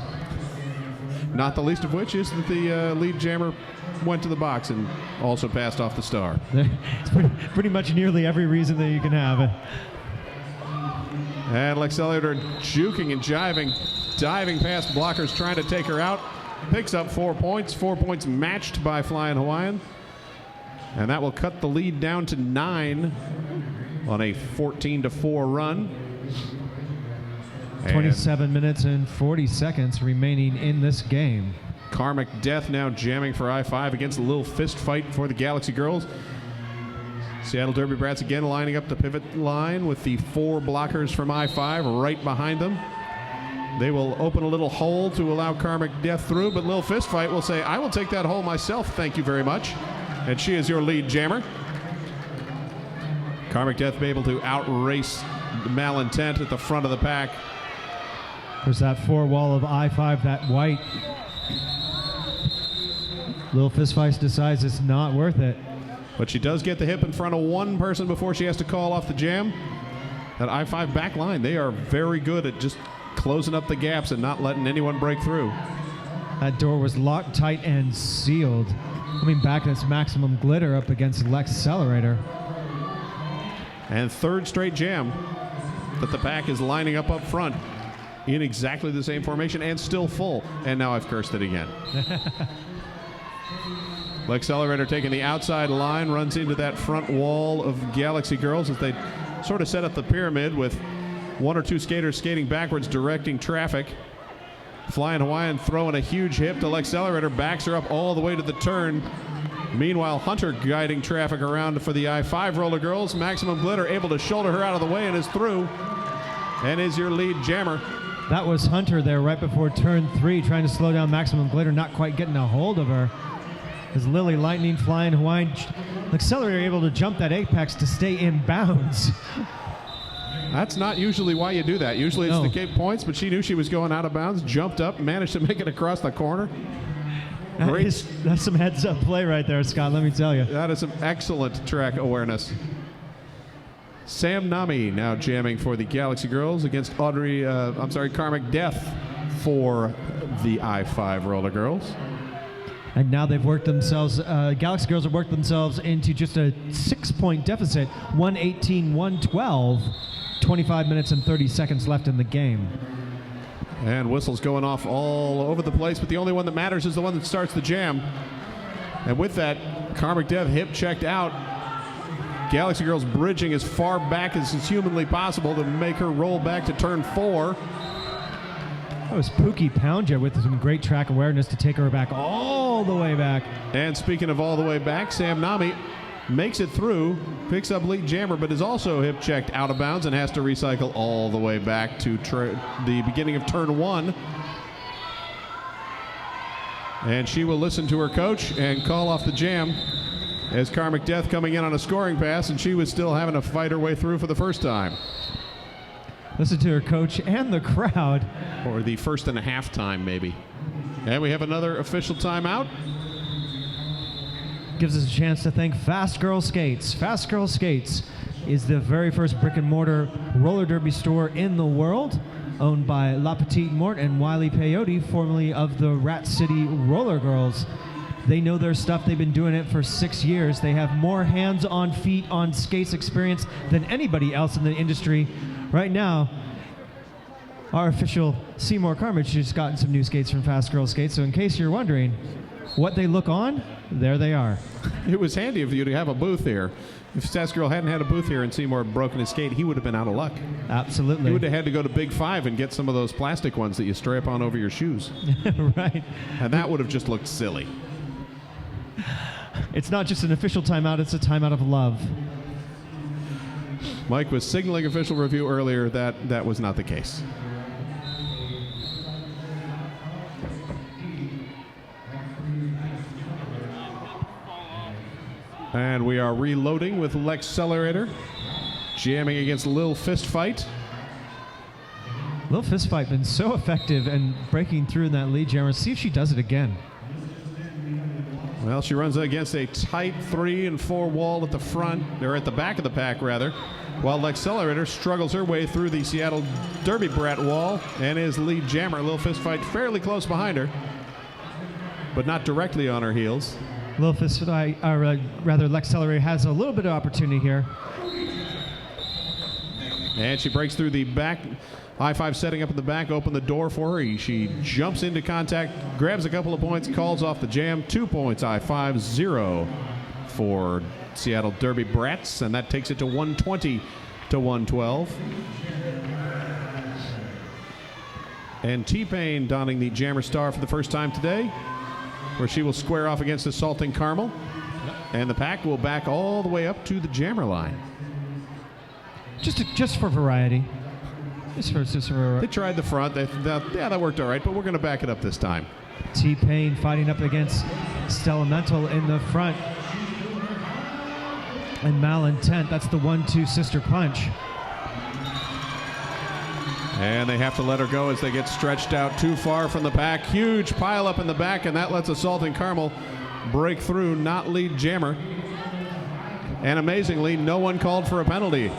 Not the least of which is that the lead jammer went to the box and also passed off the star. It's pretty much nearly every reason that you can have. And Accelerator juking and jiving, diving past blockers, trying to take her out. Picks up 4 points. 4 points matched by Flying Hawaiian. And that will cut the lead down to 9 on a 14-4 run. 27 minutes and 40 seconds remaining in this game. Karmic Death now jamming for I-5 against a little fist fight for the Galaxy Girls. Seattle Derby Brats again lining up the pivot line with the 4 blockers from I-5 right behind them. They will open a little hole to allow Karmic Death through, but Lil Fist Fight will say, I will take that hole myself, thank you very much. And she is your lead jammer. Karmic Death be able to outrace Malintent at the front of the pack. There's that 4 wall of I-5, that white. Lil Fist Fight decides it's not worth it. But she does get the hip in front of one person before she has to call off the jam. That I-5 back line, they are very good at just closing up the gaps and not letting anyone break through. That door was locked tight and sealed. Coming back, that's Maximum Glitter up against Accelerator. And third straight jam that the pack is lining up front in exactly the same formation and still full. And now I've cursed it again. Accelerator taking the outside line, runs into that front wall of Galaxy Girls as they sort of set up the pyramid with 1 or 2 skaters skating backwards, directing traffic. Flying Hawaiian throwing a huge hip to Accelerator, backs her up all the way to the turn. Meanwhile, Hunter guiding traffic around for the I-5 Roller Girls. Maximum Glitter able to shoulder her out of the way and is through, and is your lead jammer. That was Hunter there right before turn 3, trying to slow down Maximum Glitter, not quite getting a hold of her. As Lily Lightning, Flying Hawaiian, Accelerator able to jump that apex to stay in bounds. That's not usually why you do that. Usually it's No. to get points, but she knew she was going out of bounds, jumped up, managed to make it across the corner. That's some heads-up play right there, Scott, let me tell you. That is some excellent track awareness. Sam Nami now jamming for the Galaxy Girls against Karmic Death for the I-5 Roller Girls. And now they've worked themselves, Galaxy Girls have worked themselves into just a 6-point deficit, 118-112, 25 minutes and 30 seconds left in the game. And whistles going off all over the place, but the only one that matters is the one that starts the jam. And with that, Karmic Death hip checked out. Galaxy Girls bridging as far back as is humanly possible to make her roll back to turn 4. That was Pookie Poundja with some great track awareness to take her back all the way back. And speaking of all the way back, Sam Nami makes it through, picks up lead jammer, but is also hip checked out of bounds and has to recycle all the way back to the beginning of turn 1. And she will listen to her coach and call off the jam as Karmic Death coming in on a scoring pass, and she was still having to fight her way through for the first time. Listen to her coach and the crowd. Or the first and a half time, maybe. And we have another official timeout. Gives us a chance to thank Fast Girl Skates. Fast Girl Skates is the very first brick and mortar roller derby store in the world, owned by La Petite Mort and Wiley Peyote, formerly of the Rat City Rollergirls. They know their stuff. They've been doing it for 6 years. They have more hands-on feet on skates experience than anybody else in the industry. Right now, our official Seymour Carmage just gotten some new skates from Fast Girl Skates. So in case you're wondering what they look on, there they are. It was handy of you to have a booth here. If Fast Girl hadn't had a booth here and Seymour had broken his skate, he would have been out of luck. Absolutely. He would have had to go to Big Five and get some of those plastic ones that you strap on over your shoes. Right. And that would have just looked silly. It's not just an official timeout, it's a timeout of love. Mike was signaling official review earlier that that was not the case. And we are reloading with Lex Accelerator, jamming against Lil Fist Fight. Lil Fist Fight been so effective and breaking through in that lead jammer. See if she does it again. Well, she runs against a tight 3 and 4 wall at the front, or at the back of the pack rather, while Lex Accelerator struggles her way through the Seattle Derby Brat wall and is lead jammer. Lil Fist Fight fairly close behind her, but not directly on her heels. Lil Fist Fight, or rather Lex Accelerator, has a little bit of opportunity here. And she breaks through the back. I-5 setting up in the back, open the door for her. She jumps into contact, grabs a couple of points, calls off the jam. 2 points, I-5, 0 for Seattle Derby Brats, and that takes it to 120 to 112. And T-Pain donning the Jammer Star for the first time today, where she will square off against Assaulting Carmel. And the pack will back all the way up to the Jammer line. Just for variety. Just for They tried the front. Yeah, that worked all right, but we're going to back it up this time. T-Pain fighting up against Stellamental in the front. And Malintent, that's the 1-2 sister punch. And they have to let her go as they get stretched out too far from the pack. Huge pile up in the back, and that lets Assaulting Carmel break through, not lead jammer. And amazingly, no one called for a penalty.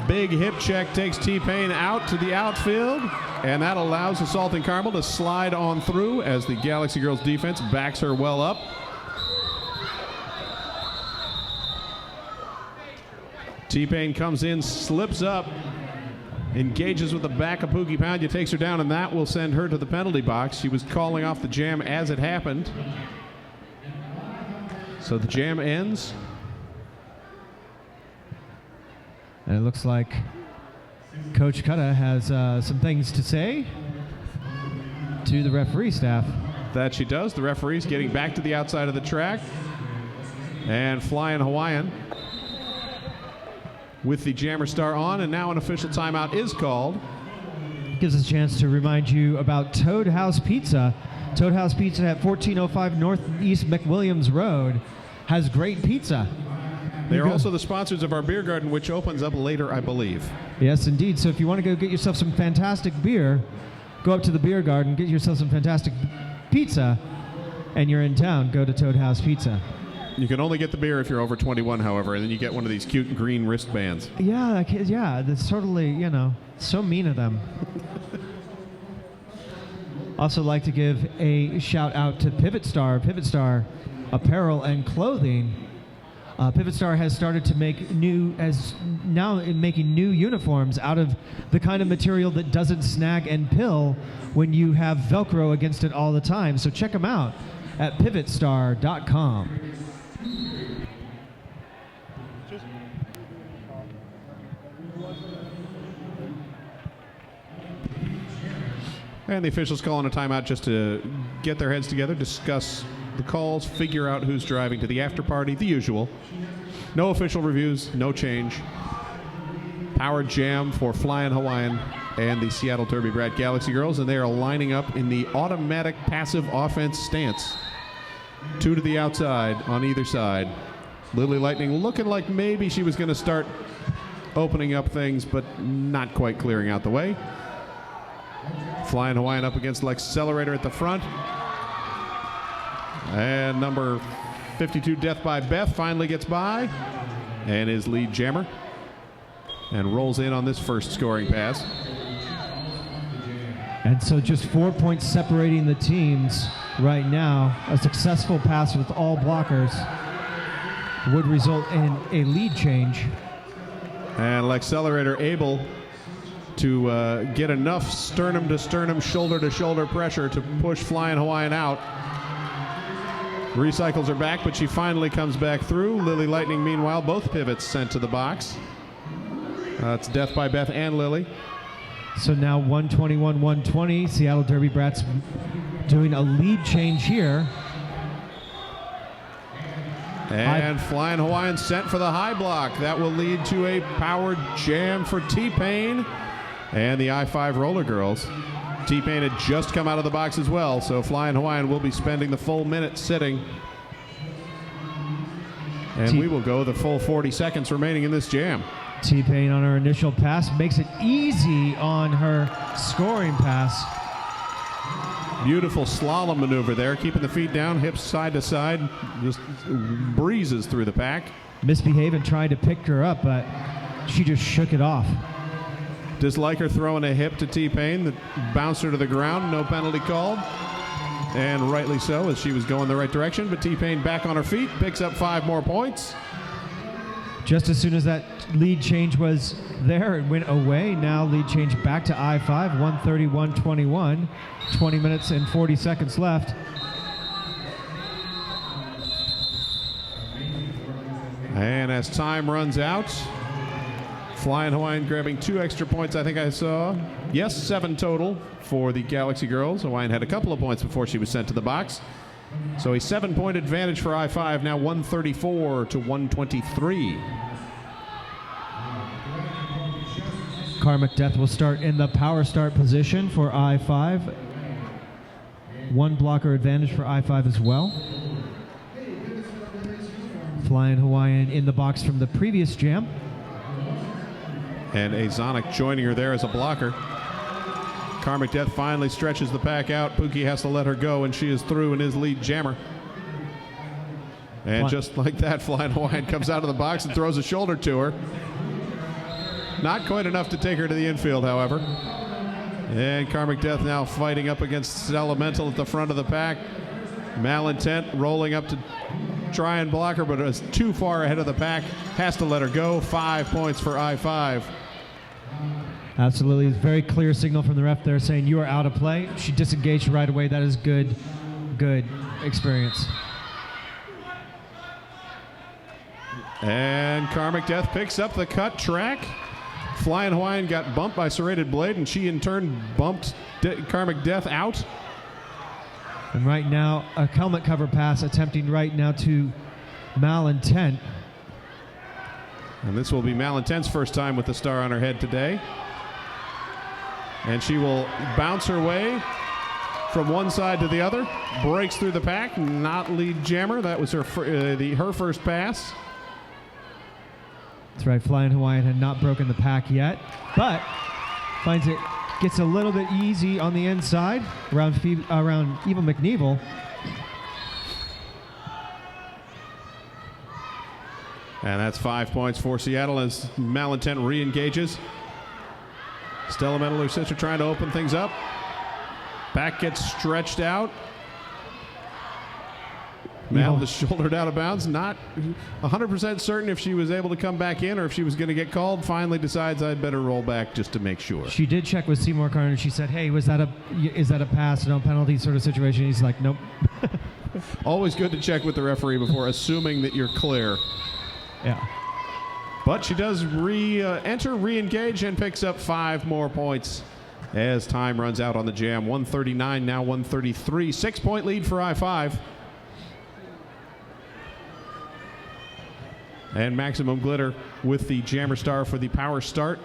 Big hip check takes T-Pain out to the outfield, and that allows Assaulting Carmel to slide on through as the Galaxy Girls defense backs her well up. T-Pain comes in, slips up, engages with the back of Pookie Poundya, takes her down, and that will send her to the penalty box. She was calling off the jam as it happened. So the jam ends. And it looks like Coach Kutta has some things to say to the referee staff. That she does. The referee's getting back to the outside of the track and flying Hawaiian with the Jammer Star on, and now an official timeout is called. Gives us a chance to remind you about Toad House Pizza. Toad House Pizza at 1405 Northeast McWilliams Road has great pizza. They are also the sponsors of our beer garden, which opens up later, I believe. Yes, indeed. So if you want to go get yourself some fantastic beer, go up to the beer garden, get yourself some fantastic pizza, and you're in town, go to Toad House Pizza. You can only get the beer if you're over 21, however, and then you get one of these cute green wristbands. Yeah, that's totally, so mean of them. Also like to give a shout out to Pivot Star Apparel and Clothing. Pivot Star has started to make making new uniforms out of the kind of material that doesn't snag and pill when you have Velcro against it all the time. So check them out at pivotstar.com. And the officials calling a timeout just to get their heads together, discuss the calls, figure out who's driving to the after party, the usual. No official reviews, no change. Power jam for Flying Hawaiian and the Seattle Derby Brat Galaxy Girls, and they are lining up in the automatic passive offense stance. 2 to the outside on either side. Lily Lightning looking like maybe she was going to start opening up things, but not quite clearing out the way. Flying Hawaiian up against Accelerator at the front. And number 52, Death by Beth, finally gets by and is lead jammer and rolls in on this first scoring pass. And so just 4 points separating the teams right now. A successful pass with all blockers would result in a lead change. And Accelerator able to get enough sternum to sternum, shoulder to shoulder pressure to push Flying Hawaiian out. Recycles her back, but she finally comes back through. Lily Lightning, meanwhile, both pivots sent to the box. It's Death by Beth and Lily. So now 121-120. Seattle Derby Brats doing a lead change here. And Flying Hawaiian sent for the high block. That will lead to a power jam for T-Pain and the I-5 Roller Girls. T-Pain had just come out of the box as well, so Flying Hawaiian will be spending the full minute sitting. And we will go the full 40 seconds remaining in this jam. T-Pain on her initial pass makes it easy on her scoring pass. Beautiful slalom maneuver there, keeping the feet down, hips side to side, just breezes through the pack. Misbehaving, trying to pick her up, but she just shook it off. Dislike her throwing a hip to T-Pain that bounced her to the ground, no penalty called. And rightly so, as she was going the right direction, but T-Pain back on her feet, picks up 5 more points. Just as soon as that lead change was there, it went away. Now lead change back to I-5, 131-21. 20 minutes and 40 seconds left. And as time runs out, Flying Hawaiian grabbing 2 extra points, I think I saw. Yes, 7 total for the Galaxy Girls. Hawaiian had a couple of points before she was sent to the box. So a 7-point advantage for I-5, now 134-123. Karmic Death will start in the power start position for I-5. 1 blocker advantage for I-5 as well. Flying Hawaiian in the box from the previous jam. And Azonic joining her there as a blocker. Karmic Death finally stretches the pack out. Pookie has to let her go, and she is through and is lead jammer. And just like that, Flying Hawaiian comes out of the box and throws a shoulder to her. Not quite enough to take her to the infield, however. And Karmic Death now fighting up against Elemental at the front of the pack. Malintent rolling up to try and block her, but is too far ahead of the pack. Has to let her go. 5 points for I-5. Absolutely. Very clear signal from the ref there saying you are out of play. She disengaged right away. That is good experience. And Karmic Death picks up the cut track. Flying Hawaiian got bumped by Serrated Blade, and she in turn bumped Karmic Death out. And right now, a helmet cover pass attempting right now to Malintent. And this will be Malintent's first time with the star on her head today. And she will bounce her way from one side to the other. Breaks through the pack, not lead jammer. That was her first pass. That's right, Flying Hawaiian had not broken the pack yet, but finds it gets a little bit easy on the inside around Eva McNevel. And that's 5 points for Seattle as Malintent re-engages. Stella Metal, her sister, trying to open things up. Back gets stretched out. Mal is shouldered out of bounds. Not 100% certain if she was able to come back in or if she was going to get called. Finally decides I'd better roll back just to make sure. She did check with Seymour Carter. She said, hey, is that a pass, no penalty sort of situation? He's like, nope. Always good to check with the referee before assuming that you're clear. Yeah. But she does re-engage and picks up 5 more points as time runs out on the jam. 139, now 133. 6-point lead for I-5. And Maximum Glitter with the Jammer Star for the power start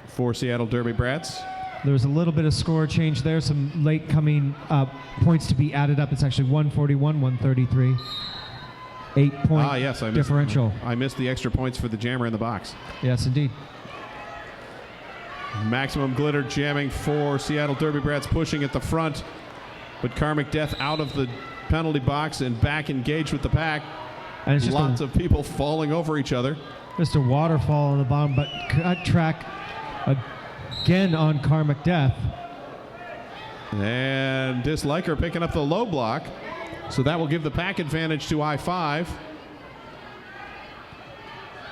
for Seattle Derby Brats. There was a little bit of score change there, some late coming points to be added up. It's actually 141, 133. 8-point differential. I missed the extra points for the jammer in the box. Yes, indeed. Maximum Glitter jamming for Seattle Derby Brats, pushing at the front. But Karmic Death out of the penalty box and back engaged with the pack. And it's just lots of people falling over each other. Just a waterfall on the bottom, but cut track again on Karmic Death. And Disliker picking up the low block. So that will give the pack advantage to I-5.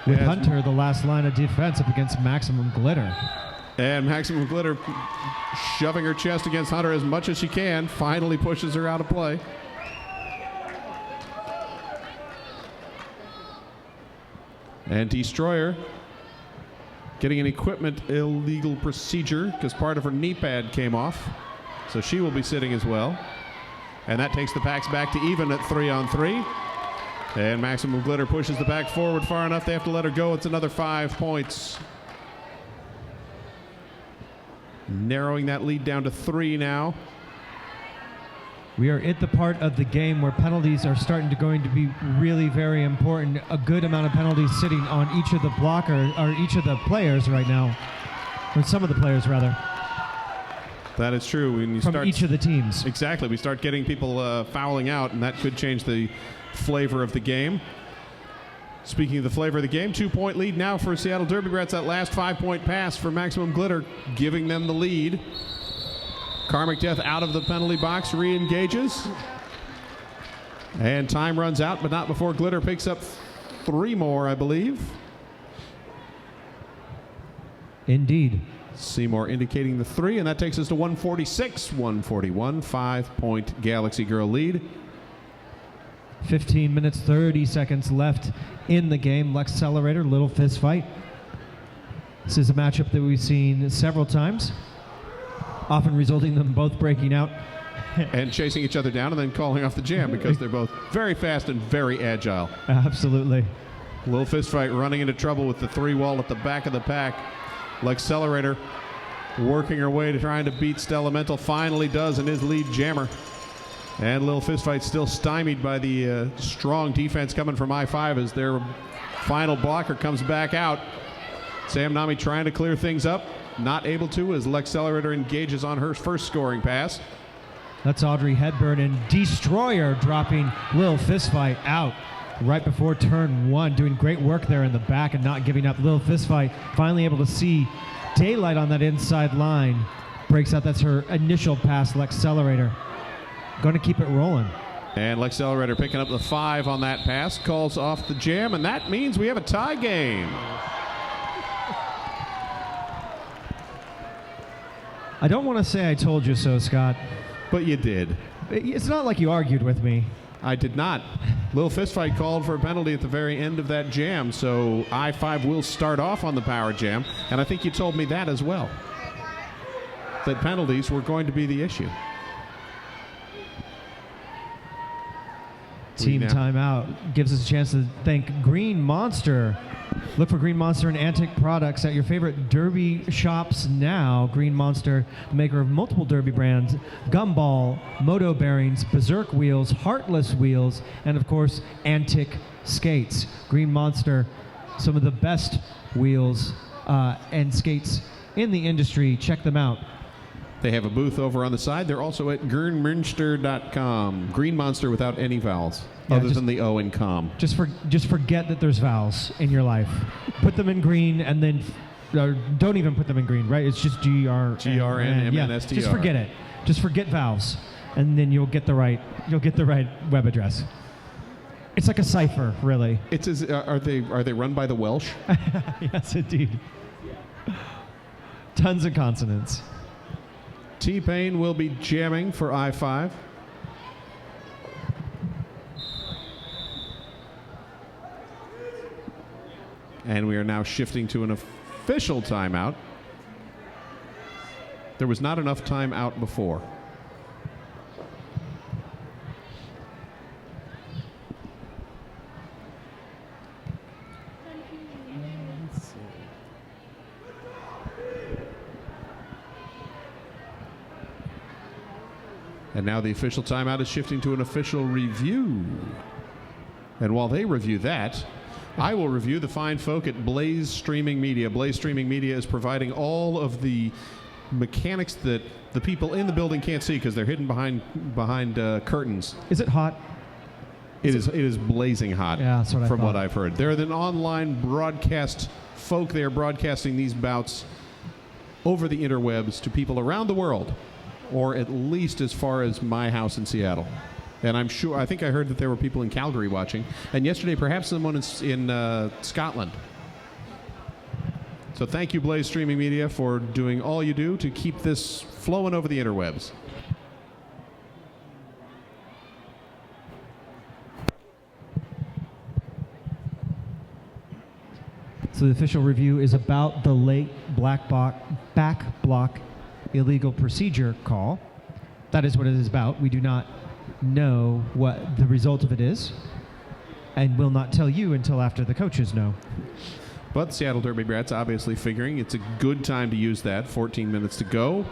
With Hunter, the last line of defense up against Maximum Glitter. And Maximum Glitter shoving her chest against Hunter as much as she can, finally pushes her out of play. And Destroyer getting an equipment illegal procedure because part of her knee pad came off. So she will be sitting as well. And that takes the packs back to even at 3-on-3. And Maximum Glitter pushes the pack forward far enough. They have to let her go. It's another 5 points. Narrowing that lead down to 3 now. We are at the part of the game where penalties are starting to going to be really very important. A good amount of penalties sitting on each of the blocker or each of the players right now, or some of the players rather. That is true. When you From each of the teams. Exactly. We start getting people fouling out, and that could change the flavor of the game. Speaking of the flavor of the game, 2-point lead now for Seattle Derby Brats. That last 5-point pass for Maximum Glitter, giving them the lead. Karmic Death out of the penalty box, re-engages. And time runs out, but not before Glitter picks up 3 more, I believe. Indeed. Seymour indicating the 3, and that takes us to 146, 141, 5-point Galaxy Girl lead. 15 minutes, 30 seconds left in the game. Lexcelerator, little fist fight. This is a matchup that we've seen several times, often resulting in them both breaking out. And chasing each other down and then calling off the jam because they're both very fast and very agile. Absolutely. Little fist fight running into trouble with the 3 wall at the back of the pack. Lexcelerator working her way to trying to beat Stellamental. Finally does in his lead jammer. And Little Fist Fight still stymied by the strong defense coming from I-5 as their final blocker comes back out. Sam Nami trying to clear things up. Not able to as Lexcelerator engages on her first scoring pass. That's Audrey Hedburn, and Destroyer dropping Little Fist Fight out right before turn 1, doing great work there in the back and not giving up. Little Fist Fight finally able to see daylight on that inside line. Breaks out, that's her initial pass, Lexcelerator. Going to keep it rolling. And Lexcelerator picking up the 5 on that pass, calls off the jam, and that means we have a tie game. I don't want to say I told you so, Scott. But you did. It's not like you argued with me. I did not. Little Fist Fight called for a penalty at the very end of that jam, so I-5 will start off on the power jam, and I think you told me that as well, that penalties were going to be the issue. Team timeout gives us a chance to thank Green Monster. Look for Green Monster and Antic products at your favorite Derby shops now. Green Monster, maker of multiple Derby brands, Gumball, Moto Bearings, Berserk Wheels, Heartless Wheels, and of course, Antic Skates. Green Monster, some of the best wheels and skates in the industry. Check them out. They have a booth over on the side. They're also at gernmünster.com. Green Monster without any vowels, other than the O in com. Just forget that there's vowels in your life. Put them in green, and then don't even put them in green, right? It's just G-R-N-M-N-S-T-R. Just forget it. Just forget vowels, and then you'll get the right web address. It's like a cipher, really. It's are they run by the Welsh? Yes, indeed. Tons of consonants. T-Pain will be jamming for I-5. And we are now shifting to an official timeout. There was not enough time out before. And now the official timeout is shifting to an official review. And while they review that, I will review the fine folk at Blaze Streaming Media. Blaze Streaming Media is providing all of the mechanics that the people in the building can't see because they're hidden behind curtains. Is it hot? It is blazing hot. Yeah, that's what I from thought. what I've heard. They're an online broadcast folk. They are broadcasting these bouts over the interwebs to people around the world, or at least as far as my house in Seattle. And I think I heard that there were people in Calgary watching. And yesterday, perhaps someone in Scotland. So thank you, Blaze Streaming Media, for doing all you do to keep this flowing over the interwebs. So the official review is about the late back block illegal procedure call. That is what it is about. We do not know what the result of it is, and will not tell you until after the coaches know. But Seattle Derby Brats obviously figuring it's a good time to use that. 14 minutes to go.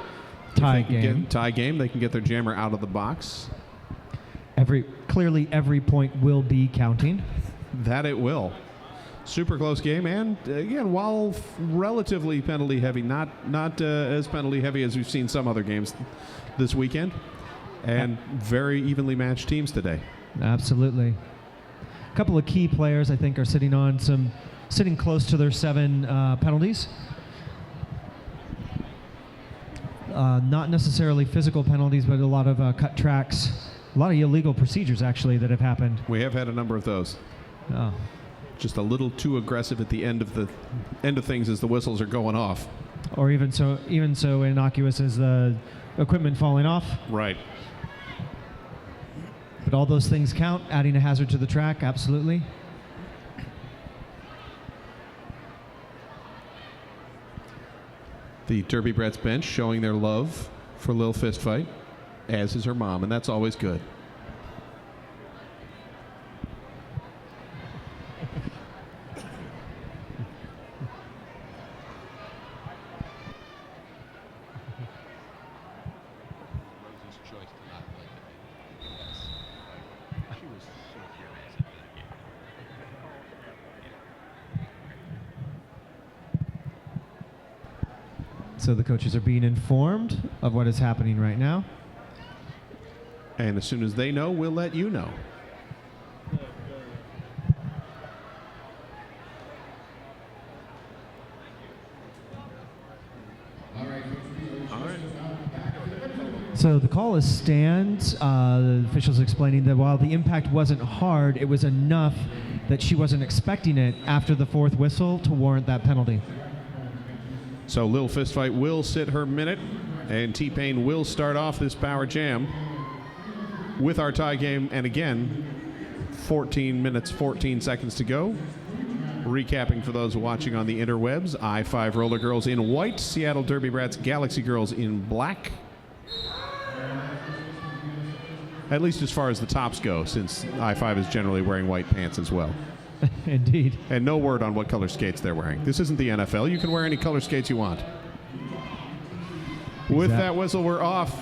Tie game. Tie game. They can get their jammer out of the box. Clearly every point will be counting. That it will. Super close game, and again, while relatively penalty heavy, not as penalty heavy as we've seen some other games this weekend, and very evenly matched teams today. Absolutely. A couple of key players, I think, are sitting close to their 7 penalties. Not necessarily physical penalties, but a lot of cut tracks, a lot of illegal procedures actually that have happened. We have had a number of those. Oh. Just a little too aggressive at the end of things as the whistles are going off. Or even so innocuous as the equipment falling off. Right. But all those things count. Adding a hazard to the track, absolutely. The Derby Brats bench showing their love for Lil Fistfight, as is her mom, and that's always good. So the coaches are being informed of what is happening right now. And as soon as they know, we'll let you know. All right. So the call is stands. The officials explaining that while the impact wasn't hard, it was enough that she wasn't expecting it after the 4th whistle to warrant that penalty. So Lil Fistfight will sit her minute, and T-Pain will start off this power jam with our tie game. And again, 14 minutes, 14 seconds to go. Recapping for those watching on the interwebs, I-5 Rollergirls in white, Seattle Derby Brats Galaxy Girls in black. At least as far as the tops go, since I-5 is generally wearing white pants as well. Indeed. And no word on what color skates they're wearing. This isn't the NFL. You can wear any color skates you want. With that whistle, we're off.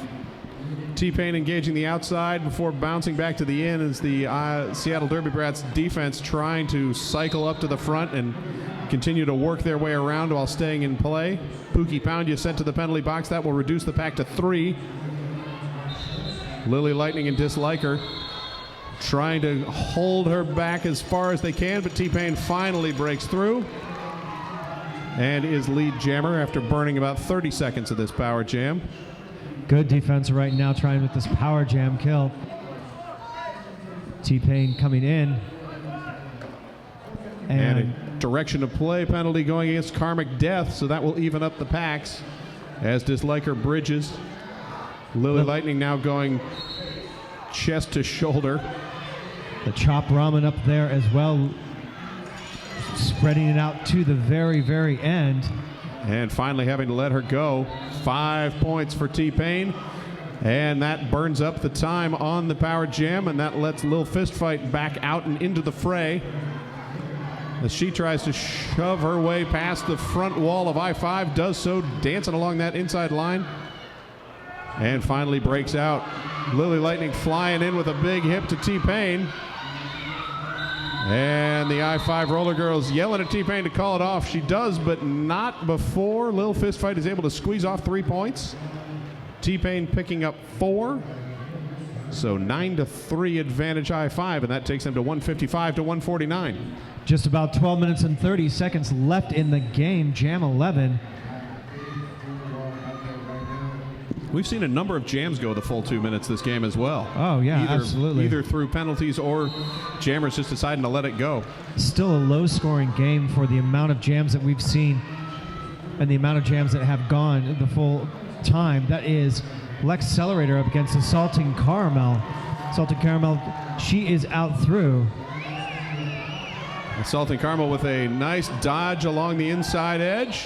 T-Pain engaging the outside before bouncing back to the in as the Seattle Derby Brats defense trying to cycle up to the front and continue to work their way around while staying in play. Pookie Poundya sent to the penalty box. That will reduce the pack to 3. Lily Lightning and Disliker trying to hold her back as far as they can, but T-Pain finally breaks through and is lead jammer after burning about 30 seconds of this power jam. Good defense right now, trying with this power jam kill. T-Pain coming in. And a direction of play penalty going against Karmic Death, so that will even up the packs as Disliker bridges. Lily Lightning now going chest to shoulder. The chop ramen up there as well, spreading it out to the very, very end. And finally having to let her go. 5 points for T-Pain. And that burns up the time on the power jam, and that lets Lil Fistfight back out and into the fray as she tries to shove her way past the front wall of I-5, does so dancing along that inside line, and finally breaks out. Lily Lightning flying in with a big hip to T-Pain. And the I-5 Roller Girls yelling at T-Pain to call it off. She does, but not before Lil Fistfight is able to squeeze off 3 points. T-Pain picking up 4. So 9-3 advantage I-5, and that takes them to 155-149. Just about 12 minutes and 30 seconds left in the game. Jam 11. We've seen a number of jams go the full 2 minutes this game as well. Oh, yeah, absolutely. Either through penalties or jammers just deciding to let it go. Still a low-scoring game for the amount of jams that we've seen and the amount of jams that have gone the full time. That is Lex Accelerator up against Assaulting Caramel. Assaulting Caramel, she is out through. Assaulting Caramel with a nice dodge along the inside edge.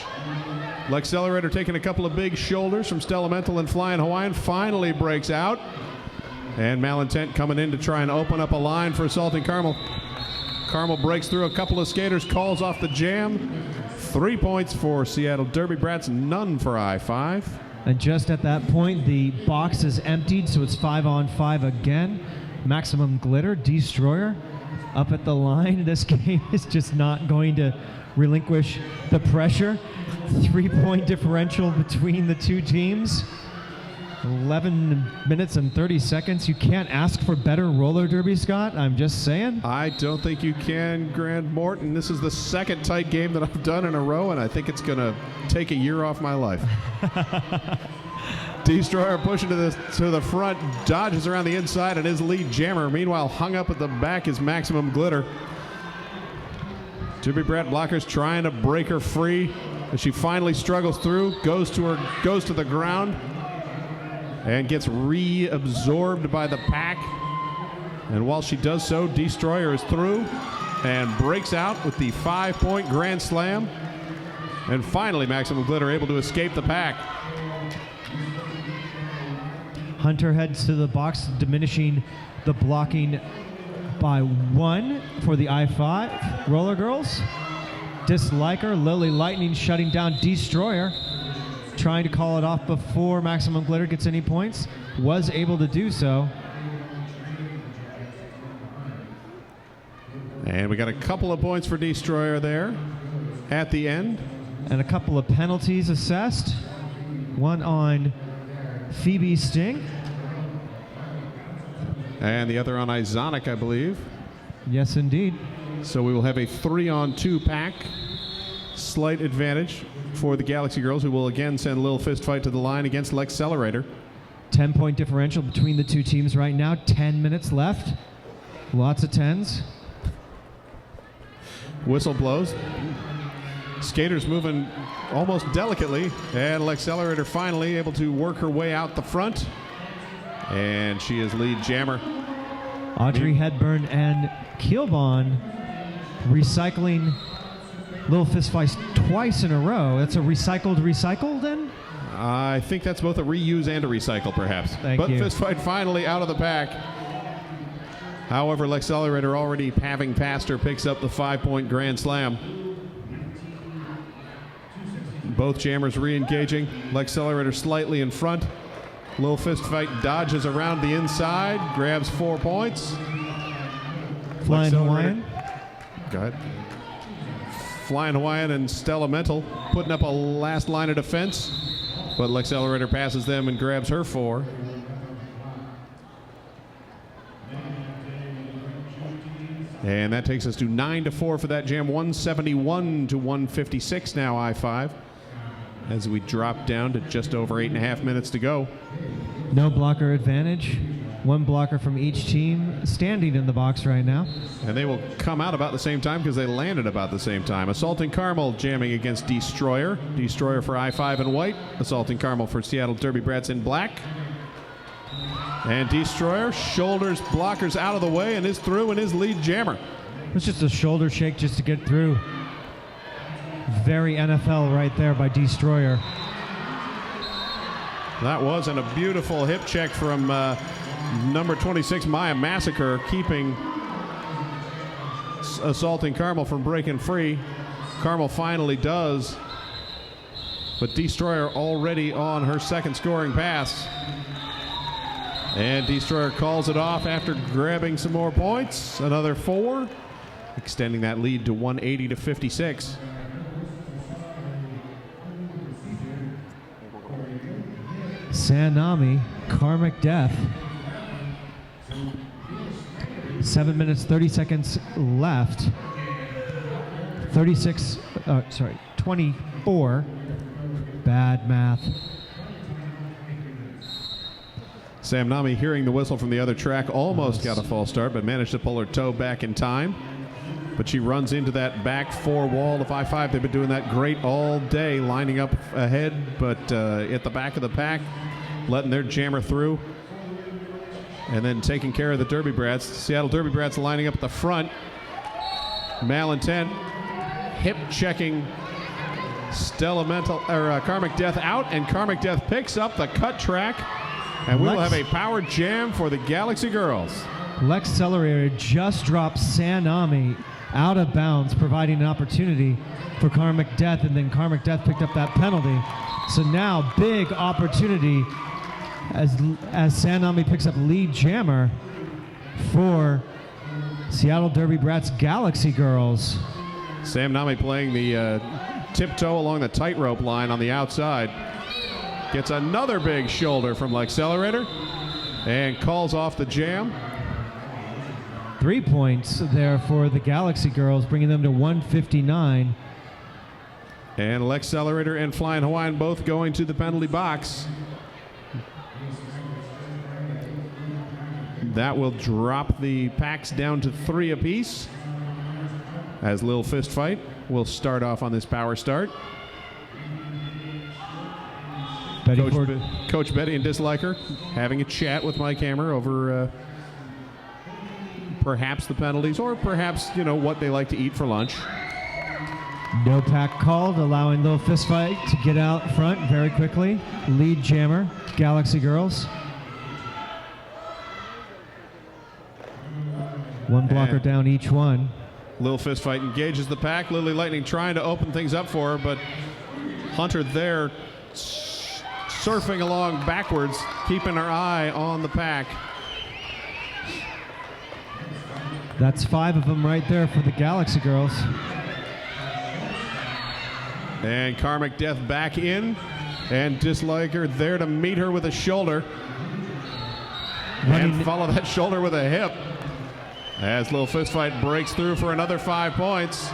Lex Accelerator taking a couple of big shoulders from Stellamental and Flying Hawaiian, finally breaks out. And Malintent coming in to try and open up a line for Assaulting Caramel. Caramel breaks through a couple of skaters, calls off the jam. 3 points for Seattle Derby Brats, none for I-5. And just at that point, the box is emptied, so it's 5-on-5 again. Maximum Glitter, Destroyer, up at the line. This game is just not going to relinquish the pressure. 3-point differential between the two teams. 11 minutes and 30 seconds. You can't ask for better roller derby, Scott. I'm just saying. I don't think you can, Grand Morton. This is the second tight game that I've done in a row, and I think it's going to take a year off my life. Destroyer pushing to the front, dodges around the inside, and his lead jammer. Meanwhile, hung up at the back is Maximum Glitter. Derby Brat blockers trying to break her free as she finally struggles through, goes to the ground, and gets reabsorbed by the pack. And while she does so, Destroyer is through and breaks out with the 5-point Grand Slam. And finally, Maximum Glitter able to escape the pack. Hunter heads to the box, diminishing the blocking by 1 for the I-5 Roller Girls. Disliker, Lily Lightning shutting down Destroyer. Trying to call it off before Maximum Glitter gets any points. Was able to do so. And we got a couple of points for Destroyer there at the end. And a couple of penalties assessed. One on Phoebe Sting. And the other on Izonic, I believe. Yes, indeed. So we will have a 3-on-2 pack. Slight advantage for the Galaxy Girls, who will again send Lil Fistfight to the line against Lex Accelerator. 10-point differential between the two teams right now. 10 minutes left. Lots of 10s. Whistle blows. Skaters moving almost delicately, and Lex Accelerator finally able to work her way out the front. And she is lead jammer. Audrey Hedburn and Keelbon recycling Lil Fistfight twice in a row. That's a recycle then? I think that's both a reuse and a recycle, perhaps. Thank you. But Fistfight finally out of the pack. However, Lex Accelerator already having passed her picks up the 5-point Grand Slam. Both jammers re-engaging. Lex Accelerator slightly in front. Lil Fistfight dodges around the inside, grabs 4 points. Flying Hawaiian. Go ahead. Flying Hawaiian and Stellamental putting up a last line of defense, but Lex Accelerator passes them and grabs her 4. And that takes us to 9-4 for that jam. 171-156 now, I-5, as we drop down to just over 8.5 minutes to go. No blocker advantage. 1 blocker from each team standing in the box right now. And they will come out about the same time because they landed about the same time. Assaulting Caramel jamming against Destroyer. Destroyer for I-5 in white. Assaulting Caramel for Seattle Derby Brats in black. And Destroyer shoulders blockers out of the way and is through and is lead jammer. It's just a shoulder shake just to get through. Very NFL right there by Destroyer. That was, and a beautiful hip check from number 26, Maya Massacre, keeping Assaulting Carmel from breaking free. Carmel finally does, but Destroyer already on her second scoring pass. And Destroyer calls it off after grabbing some more points. Another 4, extending that lead to 180 to 56. Sanami, Karmic Death. 7 minutes, 30 seconds left. 24. Bad math. Sam Nami, hearing the whistle from the other track, almost got a false start, but managed to pull her toe back in time. But she runs into that back 4 wall of I-5. They've been doing that great all day, lining up ahead, but at the back of the pack, letting their jammer through. And then taking care of the Derby Brats. Seattle Derby Brats lining up at the front. Malintent, hip checking Karmic Death out, and Karmic Death picks up the cut track. And we will have a power jam for the Galaxy Girls. Lex Accelerator just dropped Sanami out of bounds, providing an opportunity for Karmic Death, and then Karmic Death picked up that penalty. So now, big opportunity as Sanami picks up lead jammer for Seattle Derby Brats Galaxy Girls. Sam Nami playing the tiptoe along the tightrope line on the outside. Gets another big shoulder from Accelerator and calls off the jam. 3 points there for the Galaxy Girls, bringing them to 159. And Accelerator and Flying Hawaiian both going to the penalty box. That will drop the packs down to 3 apiece, as Lil Fist Fight will start off on this power start. Coach Betty and Disliker having a chat with Mike Hammer over perhaps the penalties, or perhaps, what they like to eat for lunch. No pack called, allowing Lil Fist Fight to get out front very quickly. Lead jammer, Galaxy Girls. One blocker down each one. Lil Fist Fight engages the pack. Lily Lightning trying to open things up for her, but Hunter there surfing along backwards, keeping her eye on the pack. That's 5 of them right there for the Galaxy Girls. And Karmic Death back in, and Disliker there to meet her with a shoulder. And follow that shoulder with a hip. As Lil Fist Fight breaks through for another 5 points.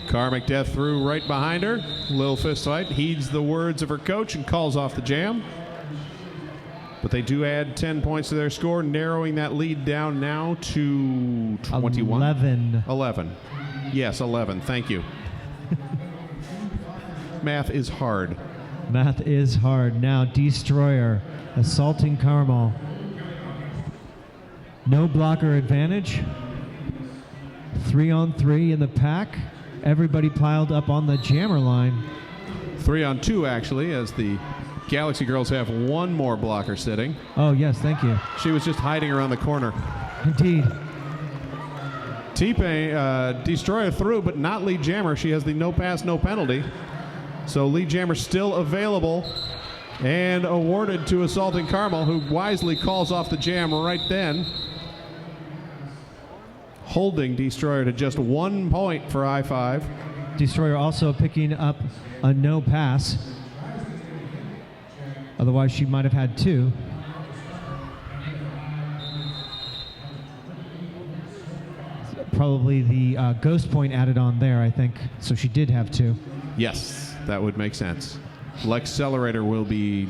Karmic Death through right behind her. Lil Fist Fight heeds the words of her coach and calls off the jam. But they do add 10 points to their score, narrowing that lead down now to 21. 11. Yes, 11. Thank you. Math is hard. Math is hard. Now Destroyer assaulting Carmel. No blocker advantage. 3-on-3 in the pack. Everybody piled up on the jammer line. 3-on-2 actually, as the Galaxy Girls have one more blocker sitting. Oh yes, thank you. She was just hiding around the corner. Indeed. T-Pain, Destroyer through, but not lead jammer. She has the no pass, no penalty. So lead jammer still available and awarded to Assaulting Carmel, who wisely calls off the jam right then, holding Destroyer to just 1 point for I-5. Destroyer also picking up a no pass. Otherwise, she might have had 2. Probably the ghost point added on there, I think. So she did have 2. Yes, that would make sense. Accelerator will be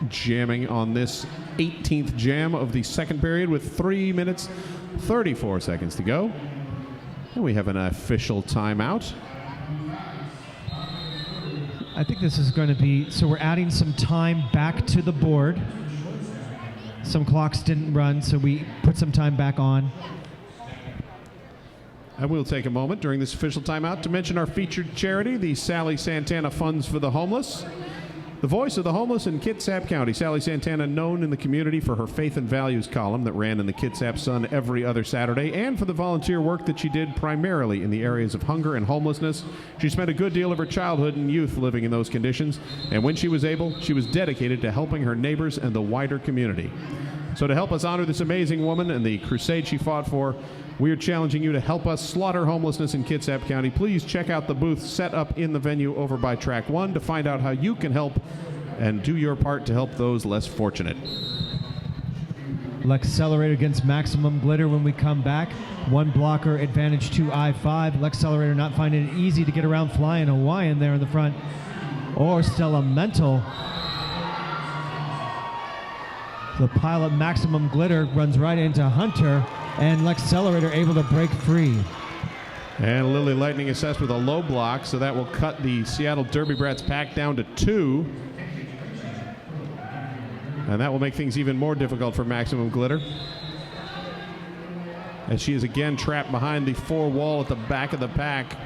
jamming on this 18th jam of the second period with 3 minutes, 34 seconds to go. And we have an official timeout. I think this is going to be, so we're adding some time back to the board. Some clocks didn't run, so we put some time back on. And we'll take a moment during this official timeout to mention our featured charity, the Sally Santana Funds for the Homeless. The voice of the homeless in Kitsap County, Sally Santana, known in the community for her Faith and Values column that ran in the Kitsap Sun every other Saturday, and for the volunteer work that she did primarily in the areas of hunger and homelessness. She spent a good deal of her childhood and youth living in those conditions, and when she was able, she was dedicated to helping her neighbors and the wider community. So to help us honor this amazing woman and the crusade she fought for, we are challenging you to help us slaughter homelessness in Kitsap County. Please check out the booth set up in the venue over by Track 1 to find out how you can help and do your part to help those less fortunate. Accelerator against Maximum Glitter when we come back. One blocker advantage to I-5. Accelerator not finding it easy to get around Flying Hawaiian there in the front. Or Mental. The pilot Maximum Glitter runs right into Hunter, and Accelerator able to break free. And Lily Lightning assessed with a low block, so that will cut the Seattle Derby Brats pack down to 2. And that will make things even more difficult for Maximum Glitter, as she is again trapped behind the 4 wall at the back of the pack.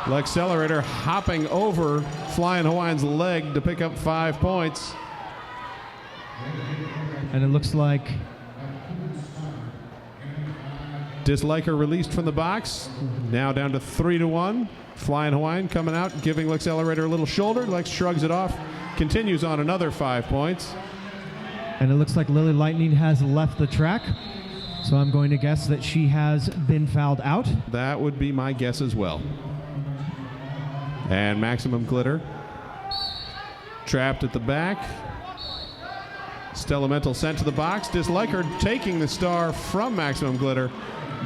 Accelerator hopping over Flying Hawaiian's leg to pick up 5 points. And it looks like Disliker released from the box, now down to 3-1. Flying Hawaiian coming out, giving Accelerator a little shoulder. Lex shrugs it off, continues on another 5 points. And it looks like Lily Lightning has left the track, so I'm going to guess that she has been fouled out. That would be my guess as well. And Maximum Glitter trapped at the back. Mental sent to the box. Disliker taking the star from Maximum Glitter.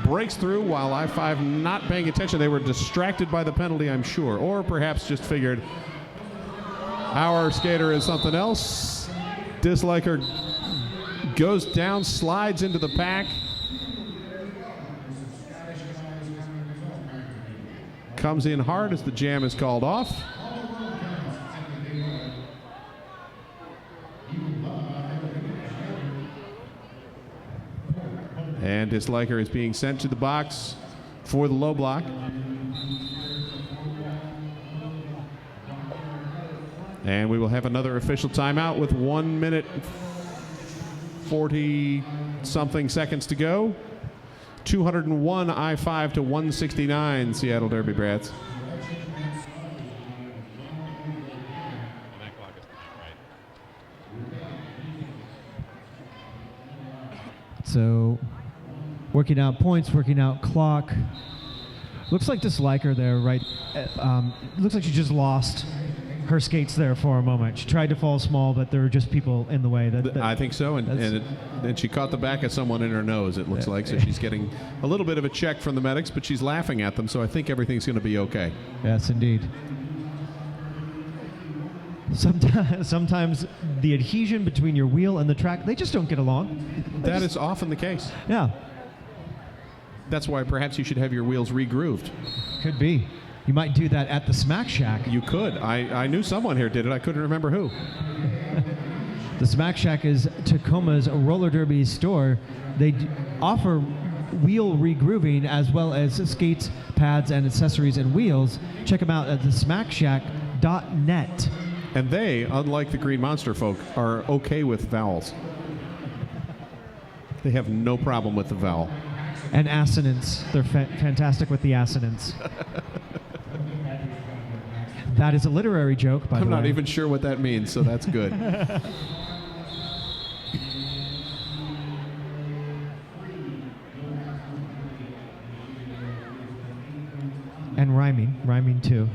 Breaks through while I-5 not paying attention. They were distracted by the penalty, I'm sure. Or perhaps just figured our skater is something else. Disliker goes down, slides into the pack. Comes in hard as the jam is called off. And Disliker is being sent to the box for the low block. And we will have another official timeout with 1 minute 40-something seconds to go. 201 I-5 to 169 Seattle Derby Brats. So working out points, working out clock. Looks like Disliker there, right? Looks like she just lost her skates there for a moment. She tried to fall small, but there were just people in the way. I think so, and she caught the back of someone in her nose, it looks like, so she's getting a little bit of a check from the medics, but she's laughing at them, so I think everything's going to be okay. Yes, indeed. Sometimes the adhesion between your wheel and the track, they just don't get along. That is often the case. Yeah. That's why perhaps you should have your wheels re-grooved. Could be. You might do that at the Smack Shack. You could. I knew someone here did it. I couldn't remember who. The Smack Shack is Tacoma's roller derby store. They offer wheel regrooving as well as skates, pads, and accessories and wheels. Check them out at thesmackshack.net. And they, unlike the Green Monster folk, are okay with vowels. They have no problem with the vowel. And assonance. They're fantastic with the assonance. That is a literary joke, by the way. I'm not even sure what that means, so that's good. And rhyming too.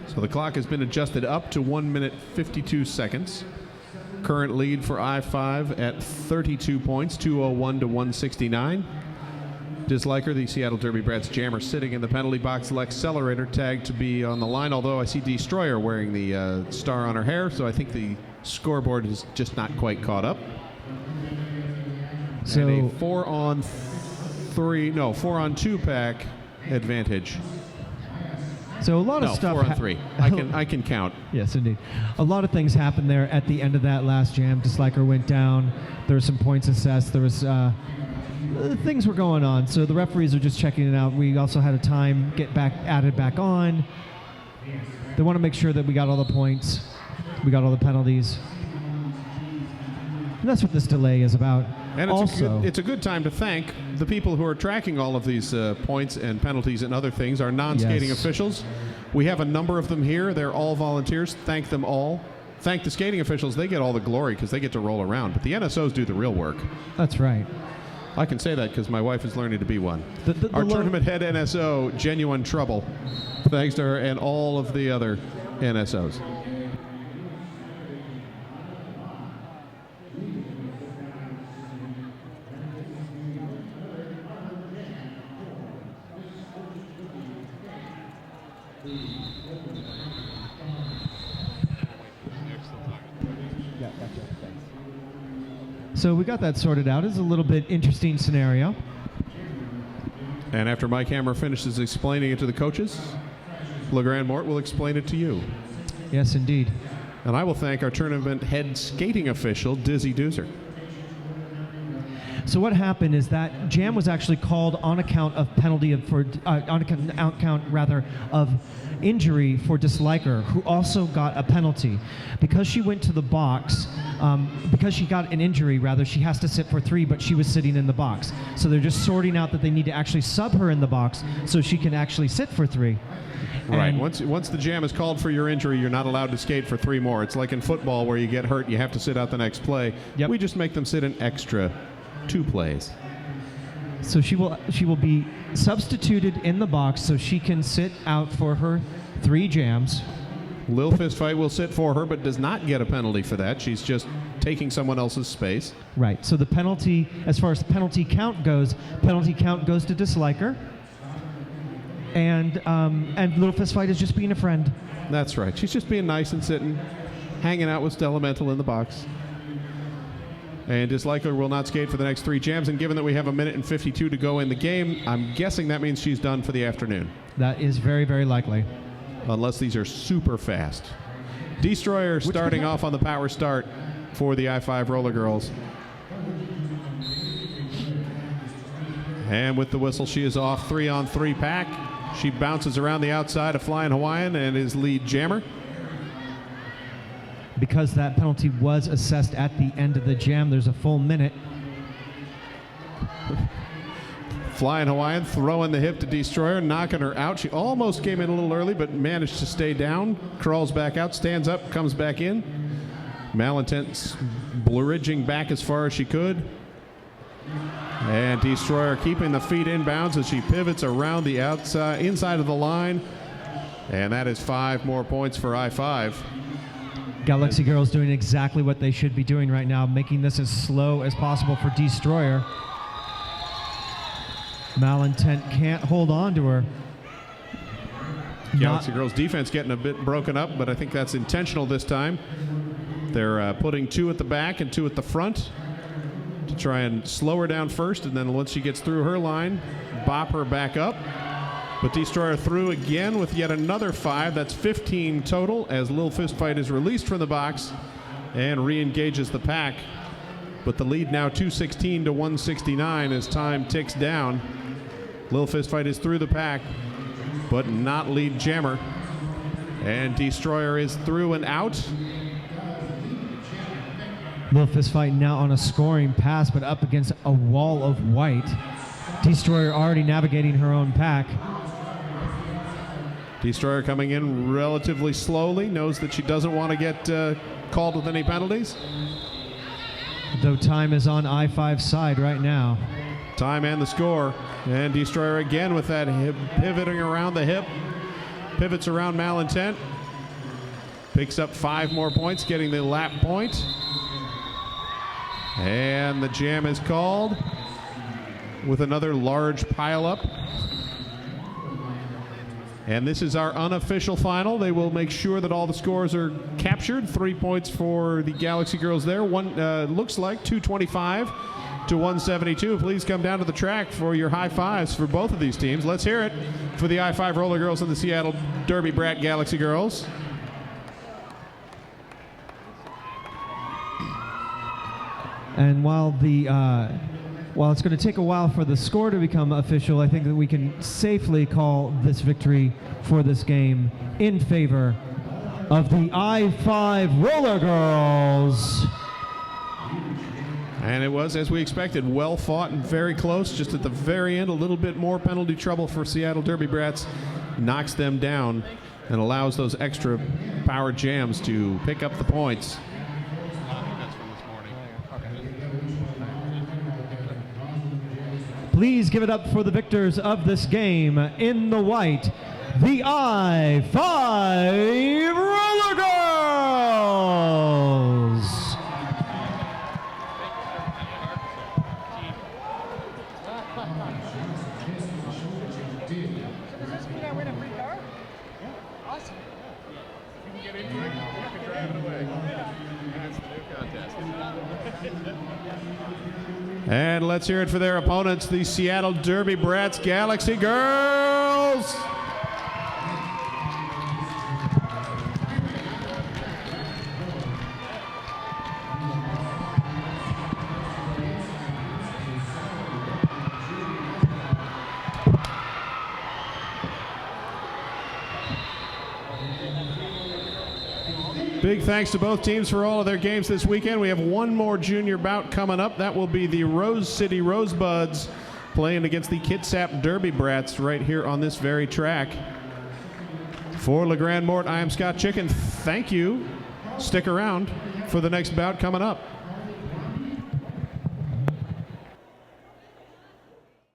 So the clock has been adjusted up to 1 minute 52 seconds. Current lead for I-5 at 32 points, 201 to 169. Disliker, the Seattle Derby Brats jammer, sitting in the penalty box. Accelerator tagged to be on the line, although I see Destroyer wearing the star on her hair, so I think the scoreboard is just not quite caught up. So and a 4-on-2 pack advantage. So a lot of No, stuff. 4 on 3. I can count. Yes, indeed. A lot of things happened there at the end of that last jam. Disliker went down. There were some points assessed. There was things were going on. So the referees are just checking it out. We also had a time added back on. They want to make sure that we got all the points, we got all the penalties. And that's what this delay is about. And also, it's a good time to thank the people who are tracking all of these points and penalties and other things, our non-skating Yes. officials. We have a number of them here. They're all volunteers. Thank them all. Thank the skating officials. They get all the glory because they get to roll around. But the NSOs do the real work. that's right. I can say that because my wife is learning to be one. The Our tournament head NSO, Genuine Trouble. Thanks to her and all of the other NSOs. So we got that sorted out. It's a little bit interesting scenario. And after Mike Hammer finishes explaining it to the coaches, LeGrand Mort will explain it to you. Yes, indeed. And I will thank our tournament head skating official, Dizzy Doozer. So what happened is that jam was actually called on account of of injury for Disliker, who also got a penalty. Because she went to the box, because she got an injury, rather, she has to sit for 3, but she was sitting in the box. So they're just sorting out that they need to actually sub her in the box so she can actually sit for 3. Right. And Once the jam is called for your injury, you're not allowed to skate for 3 more. It's like in football where you get hurt, you have to sit out the next play. Yep. We just make them sit an extra 2 plays. So she will be substituted in the box so she can sit out for her 3 jams. Lil Fistfight will sit for her, but does not get a penalty for that. She's just taking someone else's space. Right. So the penalty, as far as the penalty count goes to Disliker. And Little Fistfight is just being a friend. That's right. She's just being nice and sitting, hanging out with Stella Mental in the box. And Disliker will not skate for the next 3 jams. And given that we have 1:52 to go in the game, I'm guessing that means she's done for the afternoon. That is very, very likely. Unless these are super fast. Destroyer starting off on the power start for the I-5 Roller Girls. And with the whistle, she is off 3-on-3 pack. She bounces around the outside of Flying Hawaiian and is lead jammer. Because that penalty was assessed at the end of the jam, there's a full minute. Flying Hawaiian throwing the hip to Destroyer, knocking her out. She almost came in a little early, but managed to stay down. Crawls back out, stands up, comes back in. Malintent bridging back as far as she could. And Destroyer keeping the feet inbounds as she pivots around the outside, inside of the line. And that is 5 more points for I-5. Galaxy Girls doing exactly what they should be doing right now, making this as slow as possible for Destroyer. Malintent can't hold on to her. Galaxy Girls defense getting a bit broken up, but I think that's intentional this time. They're putting 2 at the back and 2 at the front to try and slow her down first, and then once she gets through her line, bop her back up. But Destroyer through again with yet another 5. That's 15 total as Lil Fistfight is released from the box and re-engages the pack. But the lead now 216 to 169 as time ticks down. Lil Fistfight is through the pack, but not lead jammer. And Destroyer is through and out. Lil Fistfight now on a scoring pass, but up against a wall of white. Destroyer already navigating her own pack. Destroyer coming in relatively slowly, knows that she doesn't want to get called with any penalties. Though time is on I-5's side right now. Time and the score. And Destroyer again with that hip, pivoting around the hip. Pivots around Malintent. Picks up 5 more points, getting the lap point. And the jam is called with another large pileup. And this is our unofficial final. They will make sure that all the scores are captured. 3 points for the Galaxy Girls there. One looks like 225 to 172. Please come down to the track for your high fives for both of these teams. Let's hear it for the I-5 Roller Girls and the Seattle Derby Brat Galaxy Girls. And while it's going to take a while for the score to become official, I think that we can safely call this victory for this game in favor of the I-5 Roller Girls. And it was, as we expected, well fought and very close. Just at the very end, a little bit more penalty trouble for Seattle Derby Brats knocks them down and allows those extra power jams to pick up the points. Please give it up for the victors of this game. In the white, the I-5 Roller Girls. And let's hear it for their opponents, the Seattle Derby Brats Galaxy Girls. Big thanks to both teams for all of their games this weekend. We have one more junior bout coming up. That will be the Rose City Rosebuds playing against the Kitsap Derby Brats right here on this very track. For LeGrand Mort, I am Scott Chicken. Thank you. Stick around for the next bout coming up.